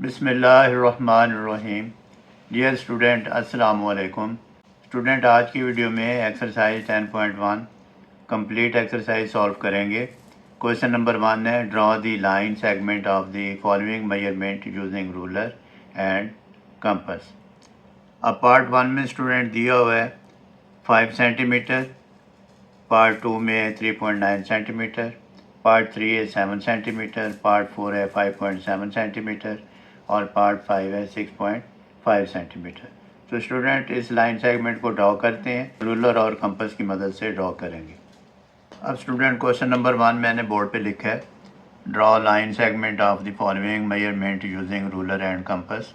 बिस्मिल्लाहिर्रहमानिर्रहीम। Dear student, अस्सलाम वालेकुम। स्टूडेंट, आज की वीडियो में एक्सरसाइज 10.1 कंप्लीट एक्सरसाइज सॉल्व करेंगे। क्वेश्चन नंबर 1 है, draw the line segment of the following measurement using ruler and compass. अब पार्ट 1 में स्टूडेंट दिया हुआ है 5 सेंटीमीटर, पार्ट 2 में 3.9 सेंटीमीटर, पार्ट 3 है 7 सेंटीमीटर, पार्ट 4 है 5.7 सेंटीमीटर और पार्ट 5 है 6.5 सेंटीमीटर। तो स्टूडेंट इस लाइन सेगमेंट को ड्रॉ करते हैं, रूलर और कंपास की मदद से ड्रॉ करेंगे। अब स्टूडेंट क्वेश्चन नंबर 1 मैंने बोर्ड पे लिखा है, draw line segment of the following measurement using ruler and compass.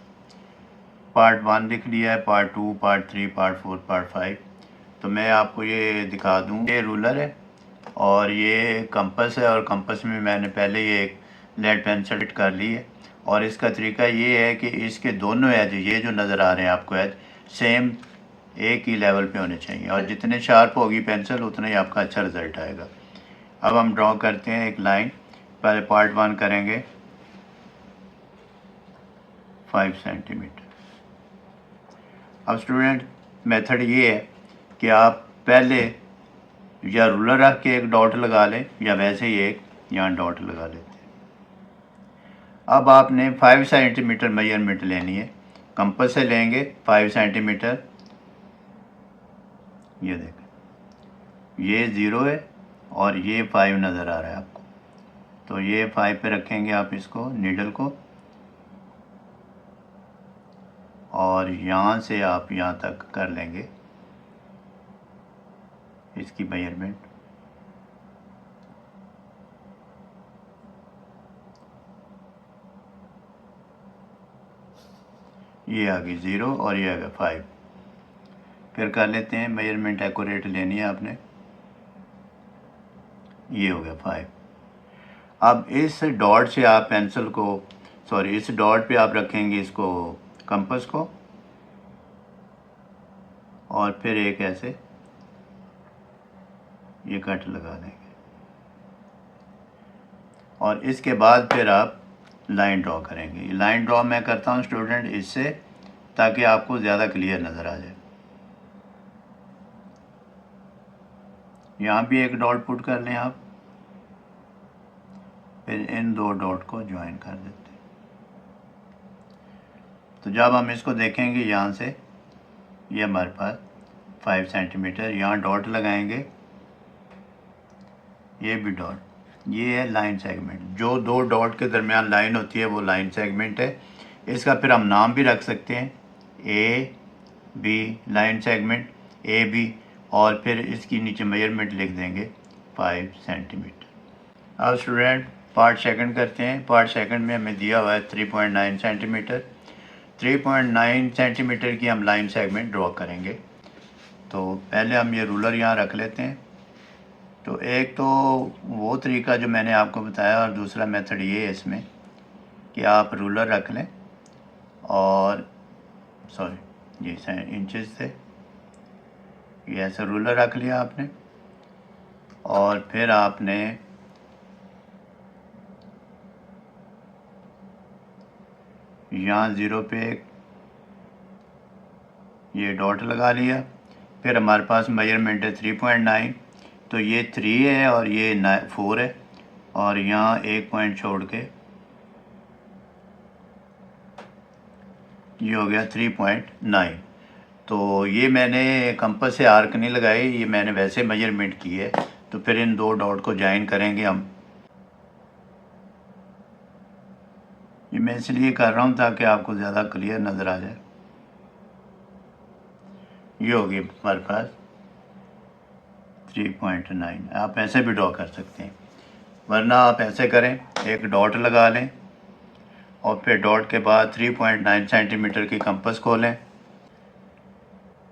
Part 1 लिख लिया है, पार्ट 2, पार्ट 3, पार्ट 4, पार्ट 5। तो मैं आपको ये दिखा दूँ, ये रूलर है और ये कंपास है, और कंपास में मैंने पहले ये एक लेड पेंसिल हिट कर ली है। और इसका तरीका ये है कि इसके दोनों एज, ये जो नज़र आ रहे हैं आपको एज, सेम एक ही लेवल पे होने चाहिए, और जितने शार्प होगी पेंसिल उतना ही आपका अच्छा रिज़ल्ट आएगा। अब हम ड्रॉ करते हैं एक लाइन। पहले पार्ट 1 करेंगे 5 सेंटीमीटर। अब स्टूडेंट मेथड ये है कि आप पहले या रूलर रख के एक डॉट लगा लें या वैसे ही एक यहाँ डॉट लगा लेते हैं। अब आपने 5 सेंटीमीटर मेजरमेंट लेनी है, कंपास से लेंगे 5 सेंटीमीटर। ये देखें, ये 0 है और ये 5 नज़र आ रहा है आपको, तो ये 5 पे रखेंगे आप इसको, नीडल को, और यहाँ से आप यहाँ तक कर लेंगे इसकी मेजरमेंट। ये आ गई 0 और ये आ गया 5। फिर कर लेते हैं मेजरमेंट, एक्यूरेट लेनी है आपने, ये हो गया 5। अब इस डॉट से आप पेंसिल को, सॉरी, इस डॉट पे आप रखेंगे इसको, कंपास को, और फिर एक ऐसे ये कट लगा देंगे, और इसके बाद फिर आप लाइन ड्रॉ करेंगे। लाइन ड्रॉ मैं करता हूँ स्टूडेंट इससे, ताकि आपको ज़्यादा क्लियर नज़र आ जाए। यहाँ भी एक डॉट पुट कर लें आप, फिर इन दो डॉट को ज्वाइन कर देते हैं। तो जब हम इसको देखेंगे यहाँ से, ये हमारे पास 5 सेंटीमीटर, यहाँ डॉट लगाएंगे, ये भी डॉट, ये है लाइन सेगमेंट। जो दो डॉट के दरमियान लाइन होती है वो लाइन सेगमेंट है। इसका फिर हम नाम भी रख सकते हैं, A B, line segment A B, और फिर इसकी नीचे मेजरमेंट लिख देंगे 5 सेंटीमीटर। अब स्टूडेंट पार्ट सेकंड करते हैं। पार्ट सेकंड में हमें दिया हुआ है 3.9 सेंटीमीटर। 3.9 सेंटीमीटर की हम लाइन सेगमेंट ड्रॉ करेंगे। तो पहले हम ये रूलर यहाँ रख लेते हैं। तो एक तो वो तरीका जो मैंने आपको बताया, और दूसरा मेथड ये है इसमें कि आप रूलर रख लें, और सॉरी ये इंचेस से, ये ऐसा रूलर रख लिया आपने, और फिर आपने यहाँ 0 पे एक ये डॉट लगा लिया। फिर हमारे पास मेजरमेंट है 3.9, तो ये 3 है और ये 4 है, और यहाँ एक पॉइंट छोड़ के ये हो गया 3.9। तो ये मैंने कंपास से आर्क नहीं लगाई, ये मैंने वैसे मेजरमेंट की है। तो फिर इन दो डॉट को ज्वाइन करेंगे हम। ये मैं इसलिए कर रहा हूँ ताकि आपको ज़्यादा क्लियर नज़र आ जाए। ये होगी हमारे पास 3.9। आप ऐसे भी ड्रॉ कर सकते हैं, वरना आप ऐसे करें, एक डॉट लगा लें और फिर डॉट के बाद 3.9 सेंटीमीटर की कंपास खोलें।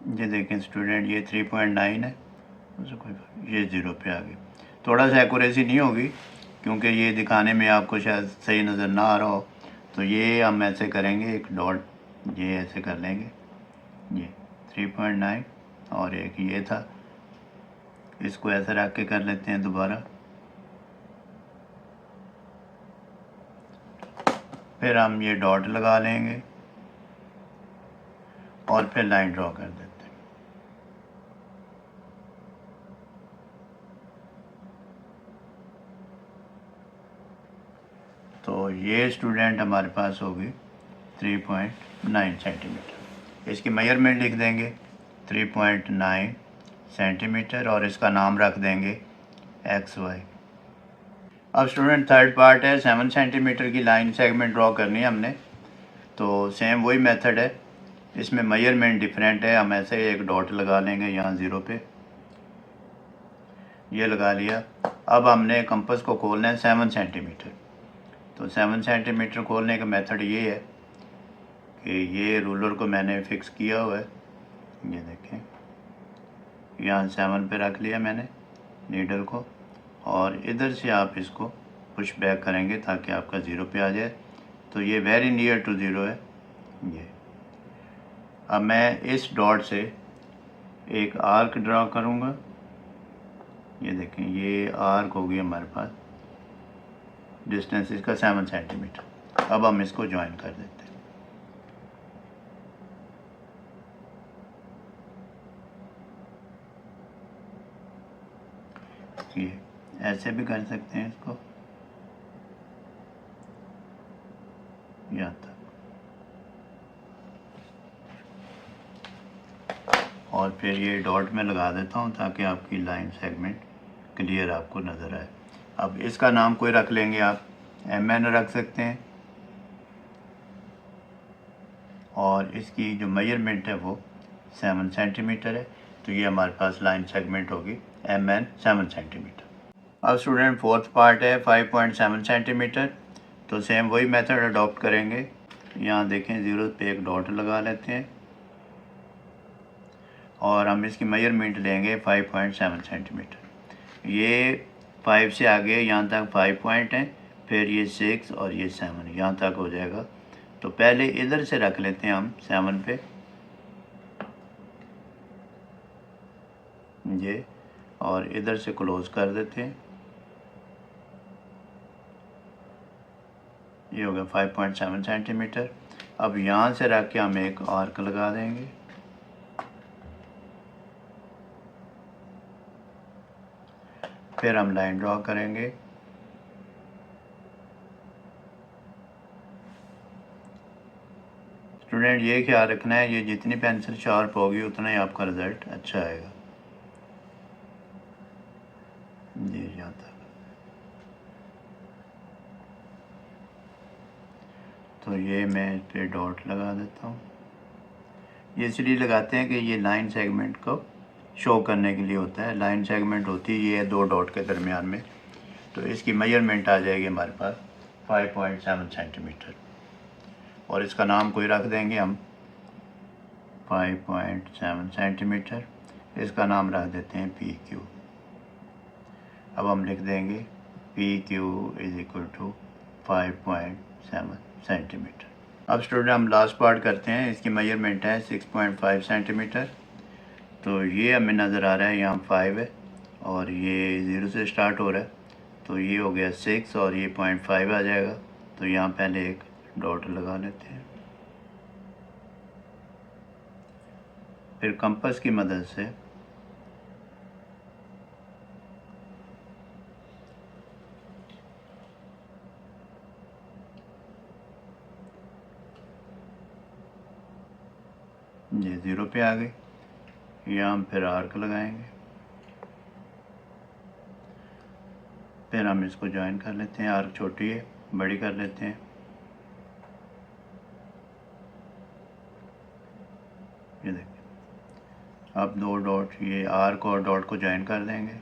ये देखें स्टूडेंट, ये 3.9 है, ये 0 पे आ गई। थोड़ा सा एक्यूरेसी नहीं होगी क्योंकि ये दिखाने में आपको शायद सही नज़र ना आ रहा हो। तो ये हम ऐसे करेंगे, एक डॉट ये ऐसे कर लेंगे, ये 3.9, और एक ये था, इसको ऐसे रख के कर लेते हैं दोबारा। फिर हम ये डॉट लगा लेंगे और फिर लाइन ड्रॉ कर देते हैं। तो ये स्टूडेंट हमारे पास होगी 3.9 सेंटीमीटर। इसकी मेजरमेंट लिख देंगे 3.9 सेंटीमीटर और इसका नाम रख देंगे XY। अब स्टूडेंट थर्ड पार्ट है, 7 सेंटीमीटर की लाइन सेगमेंट ड्रॉ करनी है हमने। तो सेम वही मेथड है, इसमें मेजरमेंट डिफरेंट है। हम ऐसे एक डॉट लगा लेंगे यहाँ 0 पे, ये लगा लिया। अब हमने कंपास को खोलना है 7 सेंटीमीटर। तो 7 सेंटीमीटर खोलने का मेथड ये है कि ये रूलर को मैंने फ़िक्स किया हुआ है, ये देखें, यहाँ 7 पे रख लिया मैंने नीडल को, और इधर से आप इसको पुश बैक करेंगे ताकि आपका 0 पे आ जाए। तो ये वेरी नियर टू 0 है ये। अब मैं इस डॉट से एक आर्क ड्रा करूँगा, ये देखें, ये आर्क होगी हमारे पास, डिस्टेंस इसका 7 सेंटीमीटर। अब हम इसको ज्वाइन कर देते हैं। ये ऐसे भी कर सकते हैं इसको, यहाँ तक, और फिर ये डॉट में लगा देता हूँ ताकि आपकी लाइन सेगमेंट क्लियर आपको नज़र आए। अब इसका नाम कोई रख लेंगे आप, MN रख सकते हैं, और इसकी जो मेजरमेंट है वो 7 सेंटीमीटर है। तो ये हमारे पास लाइन सेगमेंट होगी MN 7 सेंटीमीटर। अब स्टूडेंट फोर्थ पार्ट है 5.7 सेंटीमीटर। तो सेम वही मेथड अडॉप्ट करेंगे। यहाँ देखें 0 पे एक डॉट लगा लेते हैं और हम इसकी मेजरमेंट लेंगे 5.7 सेंटीमीटर। ये 5 से आगे यहाँ तक 5 पॉइंट हैं, फिर ये 6 और ये 7 यहाँ तक हो जाएगा। तो पहले इधर से रख लेते हैं हम 7 पे ये, और इधर से क्लोज कर देते हैं। ये हो गया 5.7 सेंटीमीटर। अब यहाँ से रख के हम एक आर्क लगा देंगे, फिर हम लाइन ड्रॉ करेंगे। स्टूडेंट ये ख्याल रखना है, ये जितनी पेंसिल शार्प होगी उतना ही आपका रिज़ल्ट अच्छा आएगा। जी यहाँ तक। तो ये मैं इस पर डॉट लगा देता हूँ। ये इसलिए लगाते हैं कि ये लाइन सेगमेंट को शो करने के लिए होता है। लाइन सेगमेंट होती है ये 2 डॉट के दरमियान में। तो इसकी मेजरमेंट आ जाएगी हमारे पास 5.7 सेंटीमीटर, और इसका नाम कोई रख देंगे हम 5.7 सेंटीमीटर। इसका नाम रख देते हैं PQ। अब हम लिख देंगे PQ is equal to 5.7 centimetre. अब स्टूडेंट हम लास्ट पार्ट करते हैं। इसकी मेजरमेंट है 6.5 सेंटीमीटर। तो ये हमें नज़र आ रहा है यहाँ 5 है और ये 0 से स्टार्ट हो रहा है, तो ये हो गया 6 और ये 0.5 आ जाएगा। तो यहाँ पहले एक डॉट लगा लेते हैं, फिर कंपास की मदद से ये 0 पे आ गई। यहाँ हम फिर आर्क लगाएंगे, फिर हम इसको ज्वाइन कर लेते हैं। आर्क छोटी है, बड़ी कर लेते हैं। ये देखिए, अब 2 डॉट, ये आर्क और डॉट को ज्वाइन कर देंगे।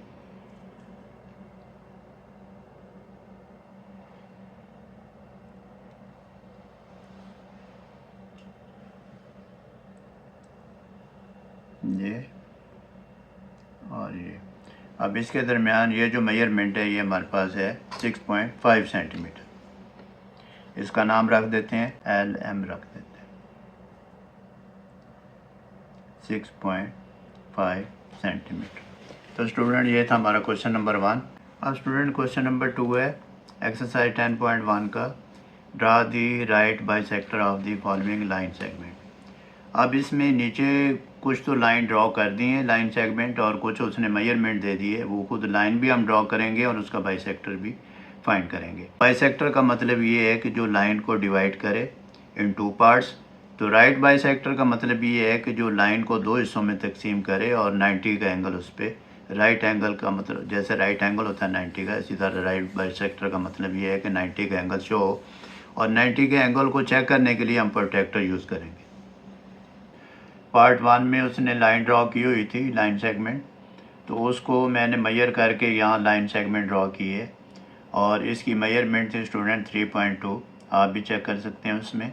ये और ये, अब इसके दरमियान ये जो मेजरमेंट है ये हमारे पास है 6.5 सेंटीमीटर। इसका नाम रख देते हैं LM रख देते हैं, 6.5 सेंटीमीटर। तो स्टूडेंट ये था हमारा क्वेश्चन नंबर 1। अब स्टूडेंट क्वेश्चन नंबर 2 है एक्सरसाइज 10.1 का। Draw the right bisector of the following line segment. अब इसमें नीचे कुछ तो लाइन ड्रॉ कर दी है लाइन सेगमेंट, और कुछ उसने मेजरमेंट दे दी है, वो खुद लाइन भी हम ड्रॉ करेंगे और उसका बाइसेक्टर भी फाइंड करेंगे। बाइसेक्टर का मतलब ये है कि जो लाइन को डिवाइड करे इन टू पार्ट्स। तो राइट बाइसेक्टर का मतलब ये है कि जो लाइन को दो हिस्सों में तकसीम करे और 90 का एंगल उस पर, राइट एंगल का मतलब जैसे राइट एंगल होता है 90 का, इसी तरह राइट बाइसेक्टर का मतलब ये है कि 90 का एंगल शो हो, और 90 के एंगल को चेक करने के लिए हम प्रोट्रैक्टर यूज़ करेंगे। पार्ट 1 में उसने लाइन ड्रॉ की हुई थी लाइन सेगमेंट, तो उसको मैंने मेजर करके यहाँ लाइन सेगमेंट ड्रॉ की है, और इसकी मेजरमेंट थी स्टूडेंट 3.2, आप भी चेक कर सकते हैं उसमें।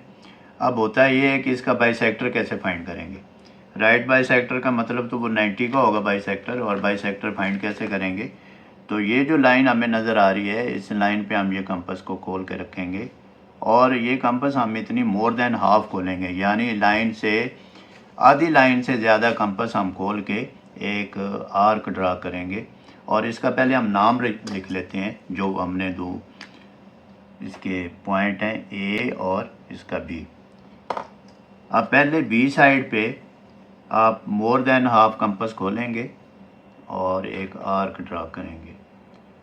अब होता ये है कि इसका बाइसेक्टर कैसे फाइंड करेंगे। राइट बाइसेक्टर का मतलब तो वो 90 का होगा बाइसेक्टर, और बाइसेक्टर फाइंड कैसे करेंगे। तो ये जो लाइन हमें नज़र आ रही है, इस लाइन पे हम ये कंपास को खोल के रखेंगे, और ये कंपास हम इतनी मोर देन हाफ खोलेंगे, यानी लाइन से आधी लाइन से ज़्यादा कंपास हम खोल के एक आर्क ड्रा करेंगे। और इसका पहले हम नाम लिख लेते हैं, जो हमने दो इसके पॉइंट हैं ए और इसका बी। अब पहले बी साइड पे आप मोर देन हाफ कंपास खोलेंगे और एक आर्क ड्रा करेंगे।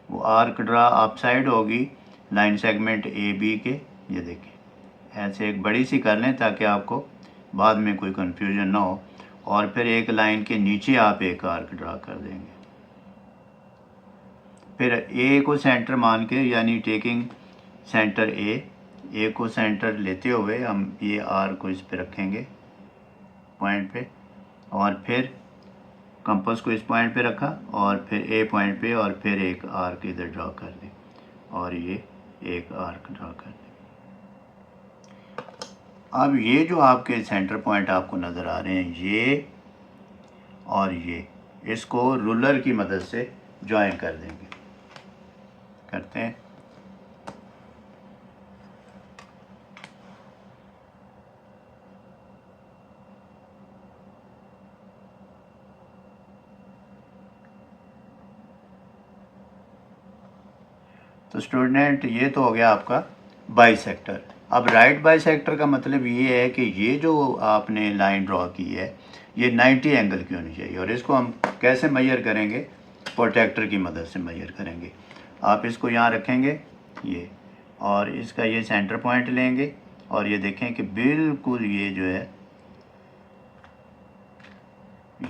वो आर्क ड्रा अप साइड होगी लाइन सेगमेंट ए बी के, ये देखें ऐसे एक बड़ी सी कर लें ताकि आपको बाद में कोई कन्फ्यूजन ना हो। और फिर एक लाइन के नीचे आप एक आर्क ड्रा कर देंगे। फिर ए को सेंटर मान के, यानी टेकिंग सेंटर ए को सेंटर लेते हुए हम ये आर को इस पे रखेंगे पॉइंट पे, और फिर कंपास को इस पॉइंट पे रखा, और फिर ए पॉइंट पे, और फिर एक आर्क इधर ड्रा कर दें, और ये एक आर्क ड्रा कर दें। अब ये जो आपके सेंटर पॉइंट आपको नज़र आ रहे हैं, ये और ये, इसको रूलर की मदद से ज्वाइन कर देंगे। करते हैं। तो स्टूडेंट ये तो हो गया आपका बाइसेक्टर। अब राइट बाइसेक्टर का मतलब ये है कि ये जो आपने लाइन ड्रॉ की है ये 90 एंगल की होनी चाहिए, और इसको हम कैसे मेजर करेंगे, प्रोट्रैक्टर की मदद से मेजर करेंगे। आप इसको यहाँ रखेंगे ये, और इसका ये सेंटर पॉइंट लेंगे, और ये देखें कि बिल्कुल ये जो है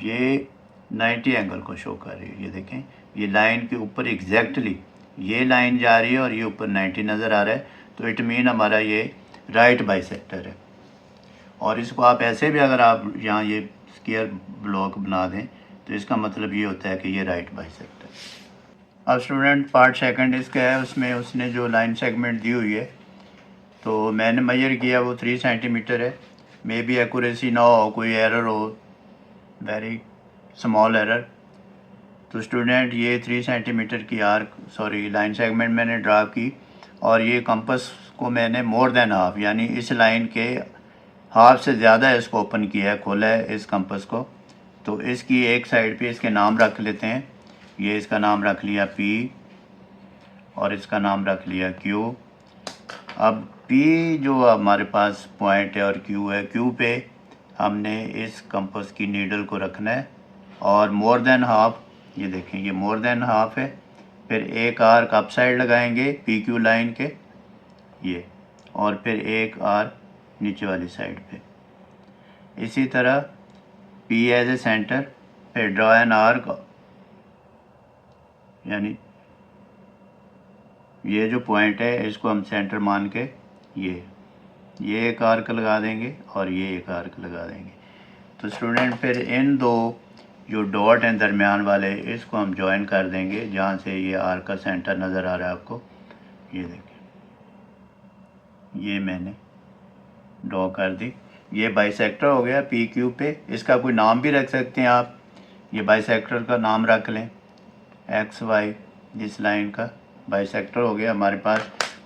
ये 90 एंगल को शो कर रही है। ये देखें ये लाइन के ऊपर एग्जैक्टली ये लाइन जा रही है और ये ऊपर 90 नज़र आ रहा है, तो इट मीन हमारा ये राइट बाइसेक्टर है। और इसको आप ऐसे भी अगर आप यहाँ ये स्क्वायर ब्लॉक बना दें तो इसका मतलब ये होता है कि ये राइट बाइसेक्टर। अब स्टूडेंट पार्ट सेकंड इसका है, उसमें उसने जो लाइन सेगमेंट दी हुई है तो मैंने मेजर किया वो 3 सेंटीमीटर है। मे बी एक्यूरेसी ना हो, कोई एरर हो, वेरी स्मॉल एरर। तो स्टूडेंट ये 3 सेंटीमीटर की लाइन सेगमेंट मैंने ड्रा की, और ये कंपास को मैंने मोर देन हाफ, यानी इस लाइन के हाफ से ज़्यादा इसको ओपन किया है, खोला है इस कंपास को। तो इसकी एक साइड पे इसके नाम रख लेते हैं। ये इसका नाम रख लिया P, और इसका नाम रख लिया Q। अब P जो हमारे पास पॉइंट है और Q है, Q पे हमने इस कंपास की नीडल को रखना है, और मोर देन हाफ, ये देखें ये मोर देन हाफ है। फिर एक आर्क अप साइड लगाएंगे PQ लाइन के ये, और फिर एक आर्क नीचे वाली साइड पे। इसी तरह P एज ए सेंटर, फिर ड्रॉ एन आर्क, यानी ये जो पॉइंट है इसको हम सेंटर मान के ये एक आर्क लगा देंगे और ये एक आर्क लगा देंगे। तो स्टूडेंट फिर इन दो जो डॉट हैं दरमियान वाले, इसको हम ज्वाइन कर देंगे जहाँ से ये आर्क का सेंटर नज़र आ रहा है आपको। ये देखें ये मैंने ड्रॉ कर दी। ये बाइसेक्टर हो गया PQ पे। इसका कोई नाम भी रख सकते हैं आप, ये बाइसेक्टर का नाम रख लें XY, इस लाइन का बाइसेक्टर हो गया हमारे पास।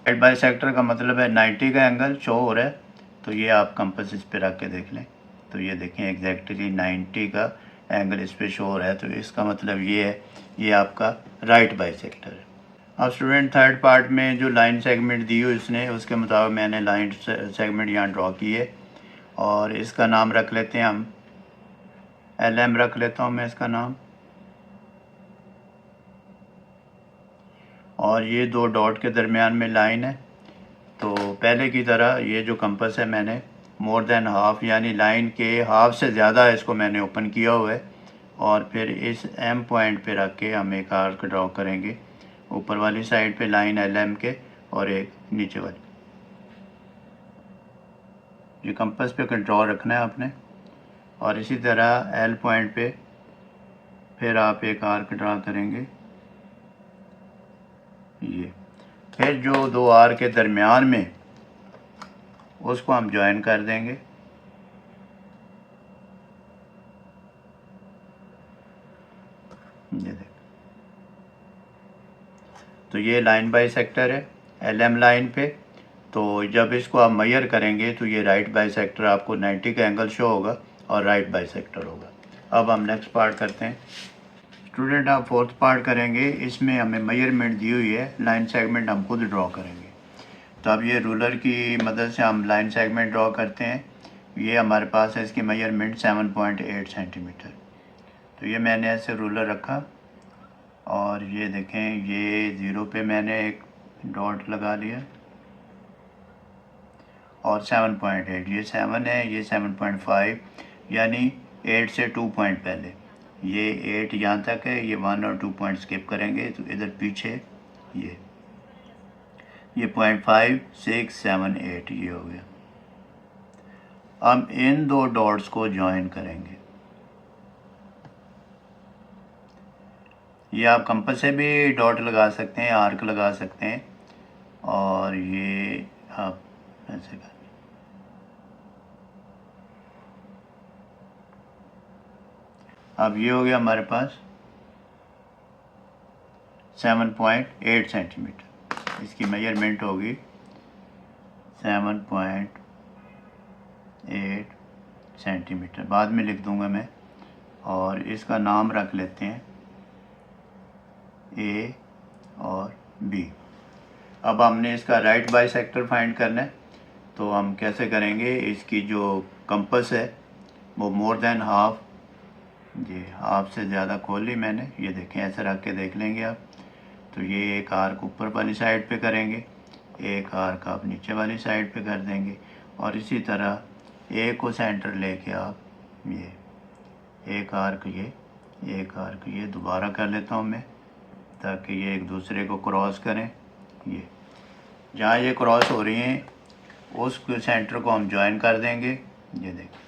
राइट बाइसेक्टर का मतलब है 90 का एंगल शो हो रहा है, तो ये आप कंपास इस पे रख के देख लें, तो ये देखें एग्जैक्टली 90 का एंगल इस पे शो हो रहा है, तो इसका मतलब ये है ये आपका राइट बाइसेक्टर है। अब स्टूडेंट थर्ड पार्ट में जो लाइन सेगमेंट दी हुई उसने, उसके मुताबिक मैंने लाइन सेगमेंट यहाँ ड्रॉ की है और इसका नाम रख लेते हैं हम LM रख लेता हूँ मैं इसका नाम। और ये दो डॉट के दरमियान में लाइन है। तो पहले की तरह ये जो कंपास है मैंने मोर देन हाफ यानी लाइन के हाफ से ज़्यादा इसको मैंने ओपन किया हुआ है और फिर इस M पॉइंट पे रख के हम एक आर्क ड्रॉ करेंगे ऊपर वाली साइड पे लाइन LM के और एक नीचे वाली। ये कंपास पे ड्रॉ रखना है आपने और इसी तरह L पॉइंट पे फिर आप एक आर्क ड्रॉ करेंगे ये। फिर जो दो आर्क के दरमियान में उसको हम ज्वाइन कर देंगे। ये देख, तो ये लाइन बाई सेक्टर है LM लाइन पे। तो जब इसको आप मेजर करेंगे तो ये राइट बाई सेक्टर आपको 90 का एंगल शो होगा और राइट बाई सेक्टर होगा। अब हम नेक्स्ट पार्ट करते हैं। स्टूडेंट आप फोर्थ पार्ट करेंगे, इसमें हमें मेजरमेंट दी हुई है, लाइन सेगमेंट हम खुद ड्रॉ करेंगे। तो अब ये रूलर की मदद से हम लाइन सेगमेंट ड्रॉ करते हैं। ये हमारे पास है, इसकी मेजरमेंट 7.8 सेंटीमीटर। तो ये मैंने ऐसे रूलर रखा और ये देखें ये 0 पे मैंने एक डॉट लगा लिया और 7.8 ये 7 है, ये 7.5 यानी 8 से 2 पॉइंट पहले। ये 8 यहाँ तक है, ये 1 और 2 पॉइंट स्किप करेंगे तो इधर पीछे ये 0.5 6 7 8 ये हो गया। हम इन दो डॉट्स को ज्वाइन करेंगे। ये आप कंपास से भी डॉट लगा सकते हैं, आर्क लगा सकते हैं और ये आप ऐसे कर। अब ये हो गया हमारे पास 7.8 सेंटीमीटर। इसकी मेजरमेंट होगी 7.8 सेंटीमीटर, बाद में लिख दूंगा मैं। और इसका नाम रख लेते हैं A और B। अब हमने इसका राइट बाई सेक्टर फाइंड करना है। तो हम कैसे करेंगे, इसकी जो कंपास है वो मोर देन हाफ, ये हाफ से ज़्यादा खोल ली मैंने, ये देखें ऐसे रख के देख लेंगे आप। तो ये एक आर्क ऊपर वाली साइड पे करेंगे, एक आर्क आप नीचे वाली साइड पे कर देंगे और इसी तरह A को सेंटर लेके आप ये एक आर्क ये, एक आर्क ये दोबारा कर लेता हूँ मैं ताकि ये एक दूसरे को क्रॉस करें। ये जहाँ ये क्रॉस हो रही हैं उस सेंटर को हम ज्वाइन कर देंगे। ये देखिए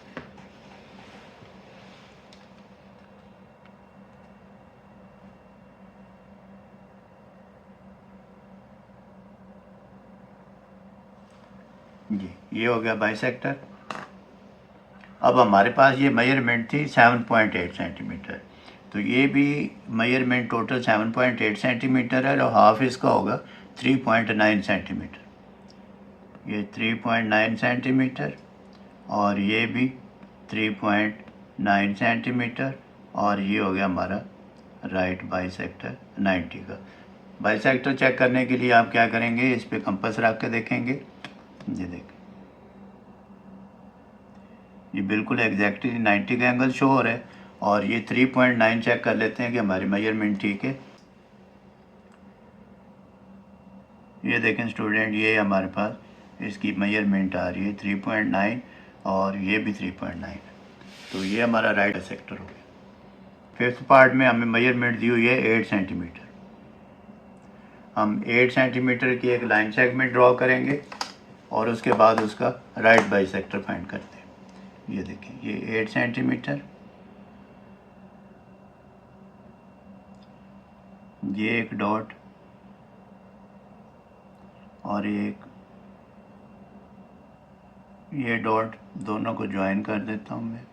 ये हो गया बाइसेक्टर। अब हमारे पास ये मेजरमेंट थी 7.8 सेंटीमीटर। तो ये भी मेजरमेंट टोटल 7.8 सेंटीमीटर है और हाफ इसका होगा 3.9 सेंटीमीटर। ये 3.9 सेंटीमीटर और ये भी 3.9 सेंटीमीटर और ये हो गया हमारा राइट बाइसेक्टर 90 का। बाइसेक्टर चेक करने के लिए आप क्या करेंगे, इस पे कंपास रख के देखेंगे। ये देखें ये बिल्कुल एग्जैक्टली 90 का एंगल शो हो रहा है और ये 3.9 चेक कर लेते हैं कि हमारी मेजरमेंट ठीक है। ये देखें स्टूडेंट, ये हमारे पास इसकी मेजरमेंट आ रही है 3.9 और ये भी 3.9। तो ये हमारा राइट सेक्टर हो गया। फिफ्थ पार्ट में हमें मेजरमेंट दी हुई है 8 सेंटीमीटर। हम 8 सेंटीमीटर की एक लाइन सेगमेंट ड्रॉ करेंगे और उसके बाद उसका राइट बाइसेक्टर फाइंड करते हैं। ये देखें ये 8 सेंटीमीटर, ये एक डॉट और एक ये डॉट, दोनों को ज्वाइन कर देता हूँ मैं।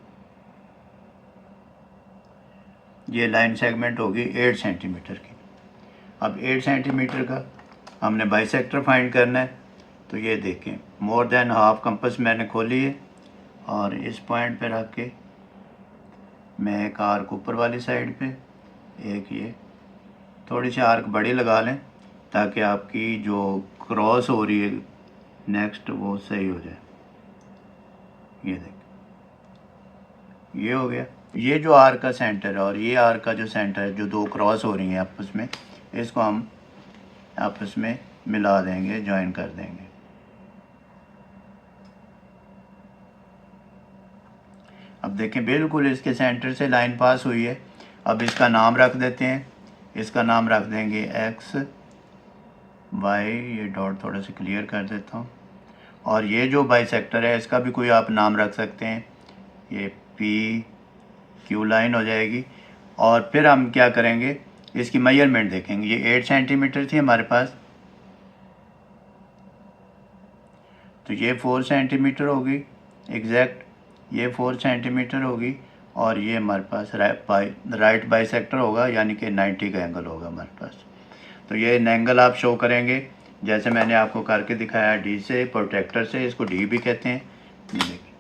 ये लाइन सेगमेंट होगी 8 सेंटीमीटर की। अब 8 सेंटीमीटर का हमने बाइसेक्टर फाइंड करना है। तो ये देखें मोर देन हाफ कंपास मैंने खोली है और इस पॉइंट पे रख के मैं एक आर्क ऊपर वाली साइड पे, एक ये थोड़ी सी आर्क बड़ी लगा लें ताकि आपकी जो क्रॉस हो रही है नेक्स्ट वो सही हो जाए। ये देख, ये हो गया। ये जो आर का सेंटर है और ये आर का जो सेंटर है, जो दो क्रॉस हो रही हैं आपस में, इसको हम आपस में मिला देंगे, ज्वाइन कर देंगे। अब देखें बिल्कुल इसके सेंटर से लाइन पास हुई है। अब इसका नाम रख देते हैं, इसका नाम रख देंगे एक्स वाई। ये डॉट थोड़ा सा क्लियर कर देता हूँ। और ये जो बाइसेक्टर है इसका भी कोई आप नाम रख सकते हैं, ये पी क्यू लाइन हो जाएगी। और फिर हम क्या करेंगे, इसकी मेजरमेंट देखेंगे। ये 8 सेंटीमीटर थी हमारे पास, तो ये 4 सेंटीमीटर होगी एग्जैक्ट, ये 4 सेंटीमीटर होगी। और ये हमारे पास राइट बाइसेक्टर होगा, यानी कि 90 का एंगल होगा हमारे पास। तो ये एंगल आप शो करेंगे जैसे मैंने आपको करके दिखाया, डी से, प्रोट्रैक्टर से, इसको डी भी कहते हैं। ये देखिए,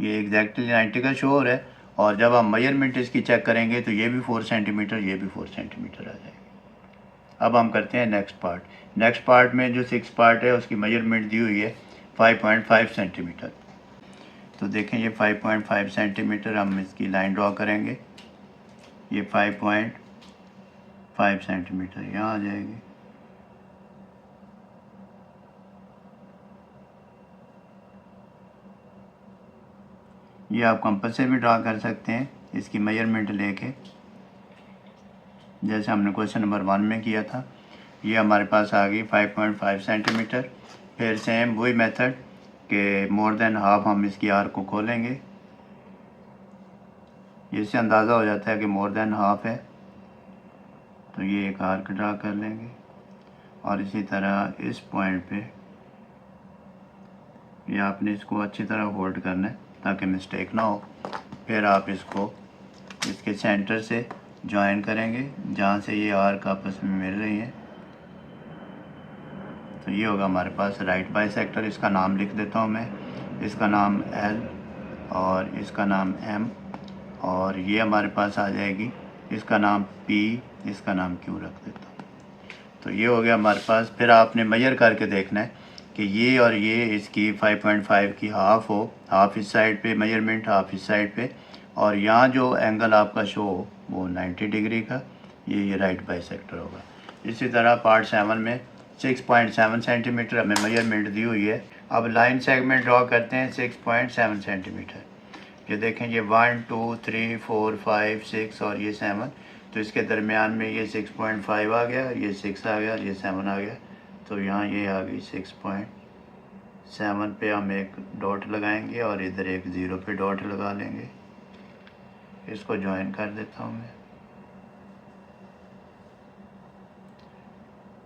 ये एग्जैक्टली 90 का शो हो रहा है। और जब आप मेजरमेंट इसकी चेक करेंगे तो ये भी 4 सेंटीमीटर, ये भी 4 सेंटीमीटर आ जाएगी। अब हम करते हैं नेक्स्ट पार्ट। नेक्स्ट पार्ट में जो 6 पार्ट है उसकी मेजरमेंट दी हुई है 5.5 सेंटीमीटर। तो देखें ये 5.5 सेंटीमीटर हम इसकी लाइन ड्रॉ करेंगे। ये 5.5 सेंटीमीटर यहाँ आ जाएगी। ये आप कंपास से भी ड्रा कर सकते हैं इसकी मेजरमेंट लेके, जैसे हमने क्वेश्चन नंबर 1 में किया था। ये हमारे पास आ गई 5.5 सेंटीमीटर। फिर सेम वही मेथड कि मोर देन हाफ हम इसकी आर्क को खोलेंगे। इससे अंदाज़ा हो जाता है कि मोर देन हाफ है, तो ये एक आर्क ड्रा कर लेंगे। और इसी तरह इस पॉइंट पे ये आपने इसको अच्छी तरह होल्ड करना है ताकि मिस्टेक ना हो। फिर आप इसको इसके सेंटर से ज्वाइन करेंगे जहाँ से ये आर्क आपस में मिल रही हैं। तो ये होगा हमारे पास राइट बाइसेक्टर। इसका नाम लिख देता हूँ मैं, इसका नाम एल और इसका नाम एम। और ये हमारे पास आ जाएगी, इसका नाम पी, इसका नाम क्यू रख देता हूँ। तो ये हो गया हमारे पास। फिर आपने मेजर करके देखना है कि ये और ये इसकी 5.5 की हाफ़ हो, हाफ़ इस साइड पे मेजरमेंट, हाफ़ इस साइड पे। और यहाँ जो एंगल आपका शो हो वो 90 डिग्री का, ये राइट बाइसेक्टर होगा। इसी तरह पार्ट 7 में 6.7 सेंटीमीटर हमें मेजरमेंट दी हुई है। अब लाइन सेगमेंट ड्रॉ करते हैं 6.7 सेंटीमीटर। ये देखें, ये 1 2 3 4 5 6 और ये 7, तो इसके दरमियान में ये 6.5 आ गया, ये 6 आ गया, ये 7 आ गया। तो यहाँ ये आ गई 6.7 पे हम एक डॉट लगाएंगे और इधर एक 0 पे डॉट लगा लेंगे। इसको ज्वाइन कर देता हूँ मैं।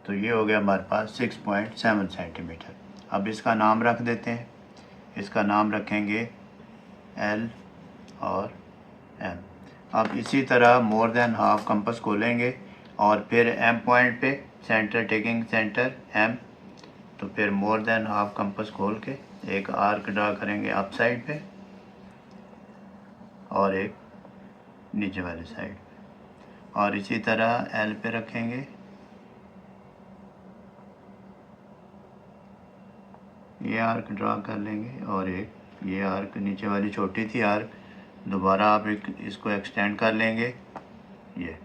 तो ये हो गया हमारे पास 6.7 सेंटीमीटर। अब इसका नाम रख देते हैं, इसका नाम रखेंगे एल और एम। अब इसी तरह मोर देन हाफ कंपास खोलेंगे और फिर एम पॉइंट पे सेंटर, टेकिंग सेंटर एम, तो फिर मोर देन हाफ कंपास खोल के एक आर्क ड्रा करेंगे अप साइड पे और एक नीचे वाली साइड पे। और इसी तरह एल पे रखेंगे, ये आर्क ड्रा कर लेंगे और एक ये आर्क, नीचे वाली छोटी थी आर्क, दोबारा आप इसको एक्सटेंड कर लेंगे ये।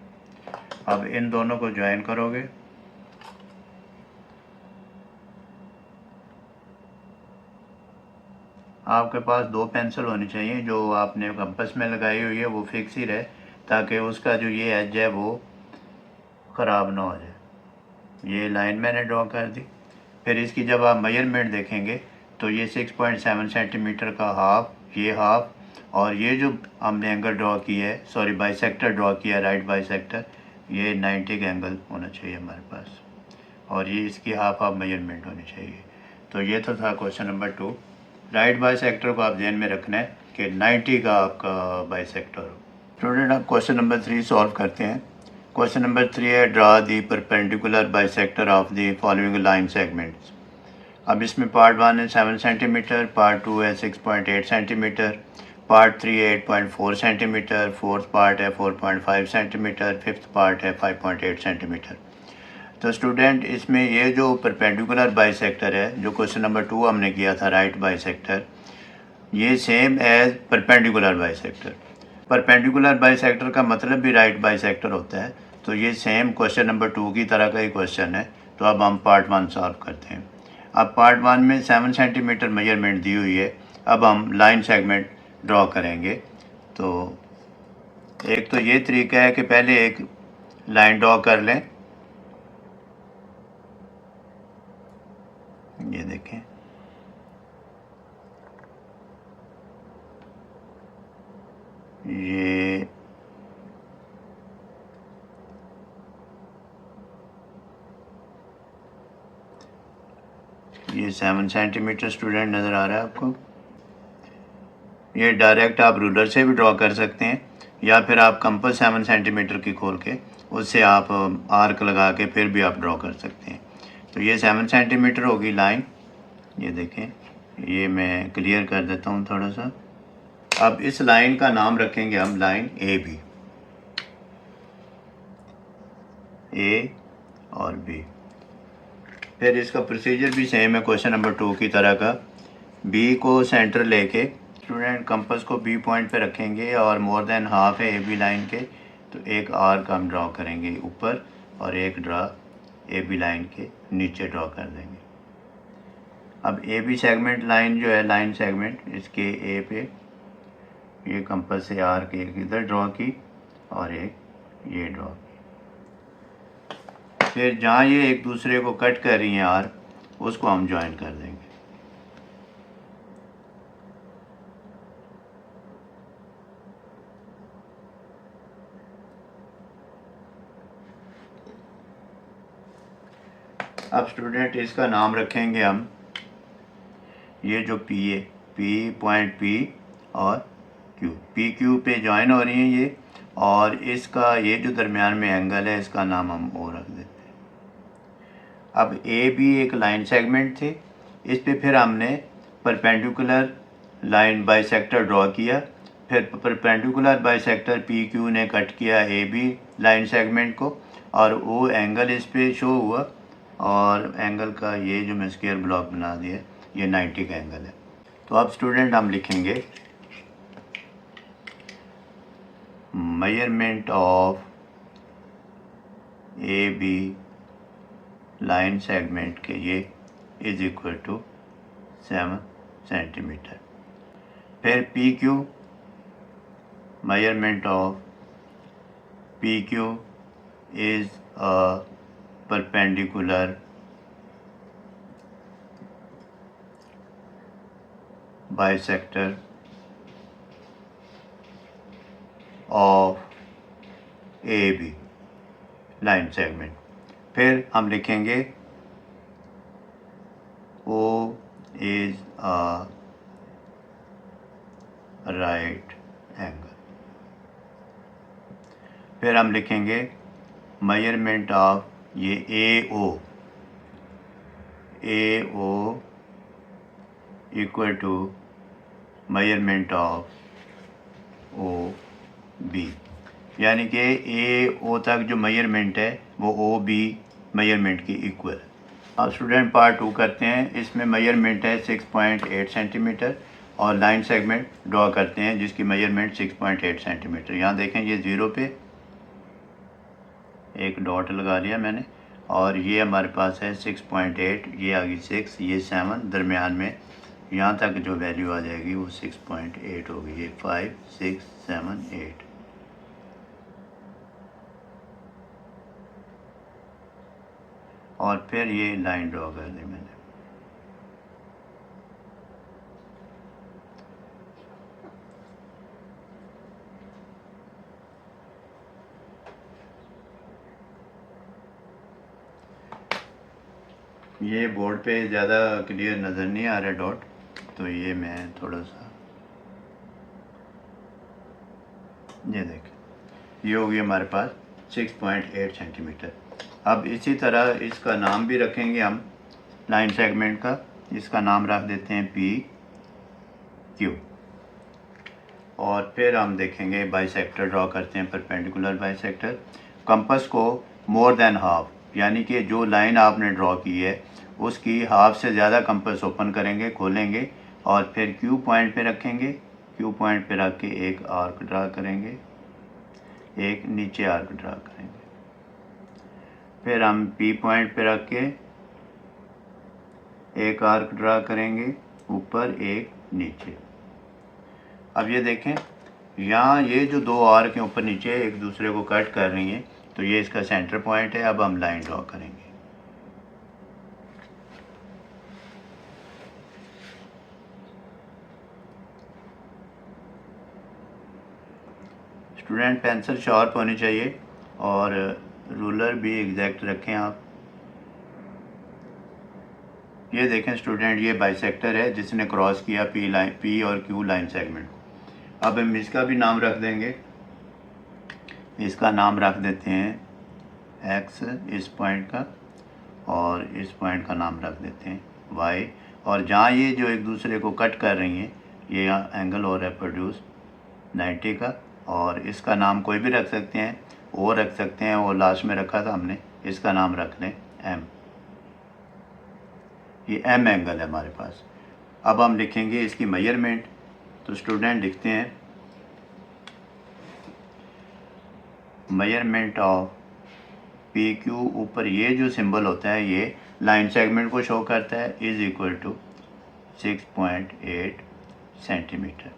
अब इन दोनों को ज्वाइन करोगे, आपके पास 2 पेंसिल होनी चाहिए। जो आपने कंपास में लगाई हुई है वो फिक्स ही रहे ताकि उसका जो ये एज है वो ख़राब ना हो जाए। ये लाइन मैंने ड्रॉ कर दी। फिर इसकी जब आप मेजरमेंट देखेंगे तो ये 6.7 सेंटीमीटर का हाफ, ये हाफ, और ये जो हमने एंगल ड्रॉ किया है, सॉरी बाइसेक्टर ड्रॉ किया है, राइट बाइसेक्टर, ये 90 का एंगल होना चाहिए हमारे पास। और ये इसकी हाफ मेजरमेंट होनी चाहिए। तो ये तो था क्वेश्चन नंबर 2। राइट बाइसेक्टर को आप ध्यान में रखना है कि 90 का आपका बाइसेक्टर हो। स्टूडेंट, आप क्वेश्चन नंबर 3 सॉल्व करते हैं। क्वेश्चन नंबर 3 है, draw the perpendicular bisector of the following line segments. अब इसमें पार्ट 1 है 7 सेंटीमीटर, पार्ट 2 है 6.8 सेंटीमीटर, पार्ट 3 है 8.4 सेंटीमीटर, फोर्थ पार्ट है 4.5 सेंटीमीटर, फिफ्थ पार्ट है 5.8 सेंटीमीटर। तो स्टूडेंट इसमें ये जो परपेंडिकुलर बाइसेक्टर है, जो क्वेश्चन नंबर 2 हमने किया था राइट बाइसेक्टर, ये same as perpendicular bisector. Perpendicular bisector का मतलब भी राइट बाइसेक्टर होता है। तो ये सेम क्वेश्चन नंबर 2 की तरह का ही क्वेश्चन है। तो अब हम पार्ट 1 सॉल्व करते हैं। अब पार्ट 1 में 7 सेंटीमीटर मेजरमेंट दी हुई है। अब हम लाइन सेगमेंट ड्रॉ करेंगे। तो एक तो ये तरीका है कि पहले एक लाइन ड्रॉ कर लें। ये देखें, ये 7 सेंटीमीटर स्टूडेंट नज़र आ रहा है आपको। ये डायरेक्ट आप रूलर से भी ड्रॉ कर सकते हैं, या फिर आप कंपास 7 सेंटीमीटर की खोल के उससे आप आर्क लगा के फिर भी आप ड्रॉ कर सकते हैं। तो ये 7 सेंटीमीटर होगी लाइन। ये देखें, ये मैं क्लियर कर देता हूँ थोड़ा सा। अब इस लाइन का नाम रखेंगे हम लाइन ए बी, ए और बी। फिर इसका प्रोसीजर भी सेम है क्वेश्चन नंबर 2 की तरह का। बी को सेंटर लेके स्टूडेंट कंपास को बी पॉइंट पे रखेंगे और मोर देन हाफ है ए बी लाइन के, तो एक आर्क हम ड्रॉ करेंगे ऊपर और एक ड्रॉ ए बी लाइन के नीचे ड्रॉ कर देंगे। अब ए बी सेगमेंट लाइन जो है, लाइन सेगमेंट, इसके ए पे ये कंपास से आर्क एक इधर ड्रॉ की और एक ये ड्रॉ की। फिर जहाँ ये एक दूसरे को कट कर रही हैं आर्क, उसको हम ज्वाइन कर देंगे। अब स्टूडेंट इसका नाम रखेंगे हम, ये जो पी है, पी पॉइंट पी और क्यू, पी क्यू पे ज्वाइन हो रही हैं ये, और इसका ये जो दरमियान में एंगल है इसका नाम हम ओ रख देते हैं। अब ए बी एक लाइन सेगमेंट थे, इस पे फिर हमने परपेंडिकुलर लाइन बाइसेक्टर ड्रॉ किया। फिर परपेंडिकुलर बाइसेक्टर पी क्यू ने कट किया ए बी लाइन सेगमेंट को, और वो एंगल इस पे शो हुआ, और एंगल का ये जो मैं स्क्वायर ब्लॉक बना दिया, ये 90 का एंगल है। तो अब स्टूडेंट हम लिखेंगे measurement of A B line segment के ये इज इक्वल टू 7 सेंटीमीटर। फिर P Q, measurement of P Q is a perpendicular bisector of A B line segment. फिर हम लिखेंगे O is a right angle. फिर हम लिखेंगे मेजरमेंट ऑफ ये A O equal to measurement of O B, यानी कि ए ओ तक जो मेजरमेंट है वो ओ बी मेजरमेंट की इक्वल है। अब स्टूडेंट पार्ट 2 करते हैं। इसमें मेजरमेंट है 6.8 सेंटीमीटर और लाइन सेगमेंट ड्रॉ करते हैं जिसकी मेजरमेंट 6.8 सेंटीमीटर। यहाँ देखें, ये 0 पे एक डॉट लगा लिया मैंने, और ये हमारे पास है 6.8, ये आ गई 6, ये 7, दरमियान में यहाँ तक जो वैल्यू आ जाएगी वो 6.8 होगी। ये 5, 6, 7, 8। और फिर ये लाइन ड्रॉ कर दी मैंने। ये बोर्ड पे ज़्यादा क्लियर नज़र नहीं आ रहा डॉट, तो ये मैं थोड़ा सा, ये देखें, ये हो गई हमारे पास 6.8 सेंटीमीटर। अब इसी तरह इसका नाम भी रखेंगे हम लाइन सेगमेंट का। इसका नाम रख देते हैं पी क्यू। और फिर हम देखेंगे बाइसेक्टर ड्रॉ करते हैं, परपेंडिकुलर बाइसेक्टर। कंपास को मोर देन हाफ, यानी कि जो लाइन आपने ड्रॉ की है उसकी हाफ से ज़्यादा कंपास ओपन करेंगे, खोलेंगे और फिर क्यू पॉइंट पे रखेंगे। क्यू पॉइंट पे रख के एक आर्क ड्रा करेंगे, एक नीचे आर्क ड्रा करेंगे। फिर हम पी पॉइंट पे रख के एक आर्क ड्रा करेंगे, ऊपर एक नीचे। अब ये देखें, यहाँ ये जो दो आर्क के ऊपर नीचे एक दूसरे को कट कर रही हैं, तो ये इसका सेंटर पॉइंट है। अब हम लाइन ड्रॉ करेंगे। स्टूडेंट पेंसिल शार्प होनी चाहिए और रूलर भी एग्जैक्ट रखें आप। ये देखें स्टूडेंट, ये बाइसेक्टर है जिसने क्रॉस किया पी और क्यू लाइन सेगमेंट को। अब हम इसका भी नाम रख देंगे। इसका नाम रख देते हैं एक्स, इस पॉइंट का, और इस पॉइंट का नाम रख देते हैं वाई। और जहाँ ये जो एक दूसरे को कट कर रही हैं, ये यहाँ एंगल हो रहा है प्रोड्यूस 90 का, और इसका नाम कोई भी रख सकते हैं, ओ रख सकते हैं, वो लास्ट में रखा था हमने, इसका नाम रख लें एम। ये एम एंगल है हमारे पास। अब हम लिखेंगे इसकी मेजरमेंट। तो स्टूडेंट लिखते हैं मेजरमेंट ऑफ पी क्यू, ऊपर ये जो सिंबल होता है ये लाइन सेगमेंट को शो करता है, इज़ इक्वल टू 6.8 सेंटीमीटर।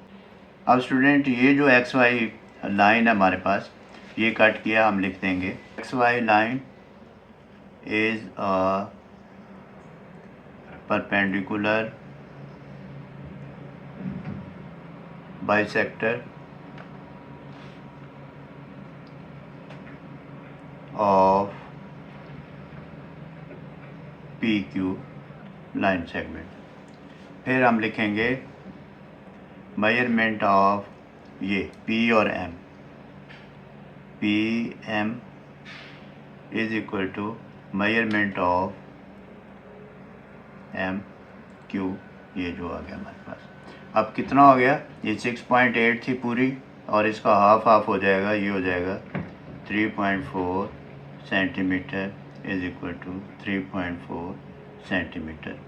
अब स्टूडेंट ये जो एक्स वाई लाइन है हमारे पास, ये कट किया, हम लिख देंगे X Y line is a perpendicular bisector of PQ line segment. फिर हम लिखेंगे मेजरमेंट ऑफ ये P और M, PM is equal to measurement of M Q, ये जो आ गया हमारे पास। अब कितना हो गया, ये 6.8 थी पूरी, और इसका हाफ हाफ हो जाएगा, ये हो जाएगा 3.4 centimetre is equal to 3.4 centimetre.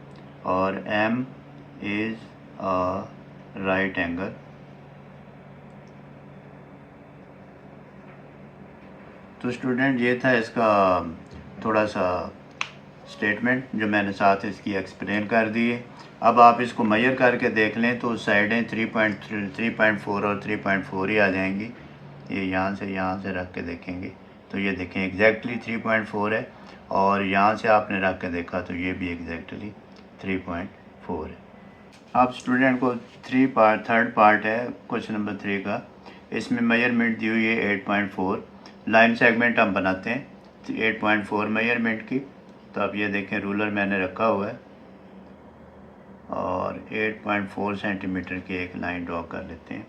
और M is a right angle. तो स्टूडेंट ये था इसका थोड़ा सा स्टेटमेंट जो मैंने साथ इसकी एक्सप्लेन कर दी है। अब आप इसको मेजर करके देख लें तो साइडें 3.4 और 3.4 ही आ जाएंगी। ये यहाँ से रख के देखेंगे तो ये देखें एग्जैक्टली 3.4 है, और यहाँ से आपने रख के देखा तो ये भी एग्जैक्टली 3.4 है। अब स्टूडेंट को थर्ड पार्ट है क्वेश्चन नंबर 3 का। इसमें मेजरमेंट दी हुई है 8.4। लाइन सेगमेंट हम बनाते हैं 8.4 मेजरमेंट की। तो अब ये देखें रूलर मैंने रखा हुआ है और 8.4 सेंटीमीटर की एक लाइन ड्रॉ कर लेते हैं।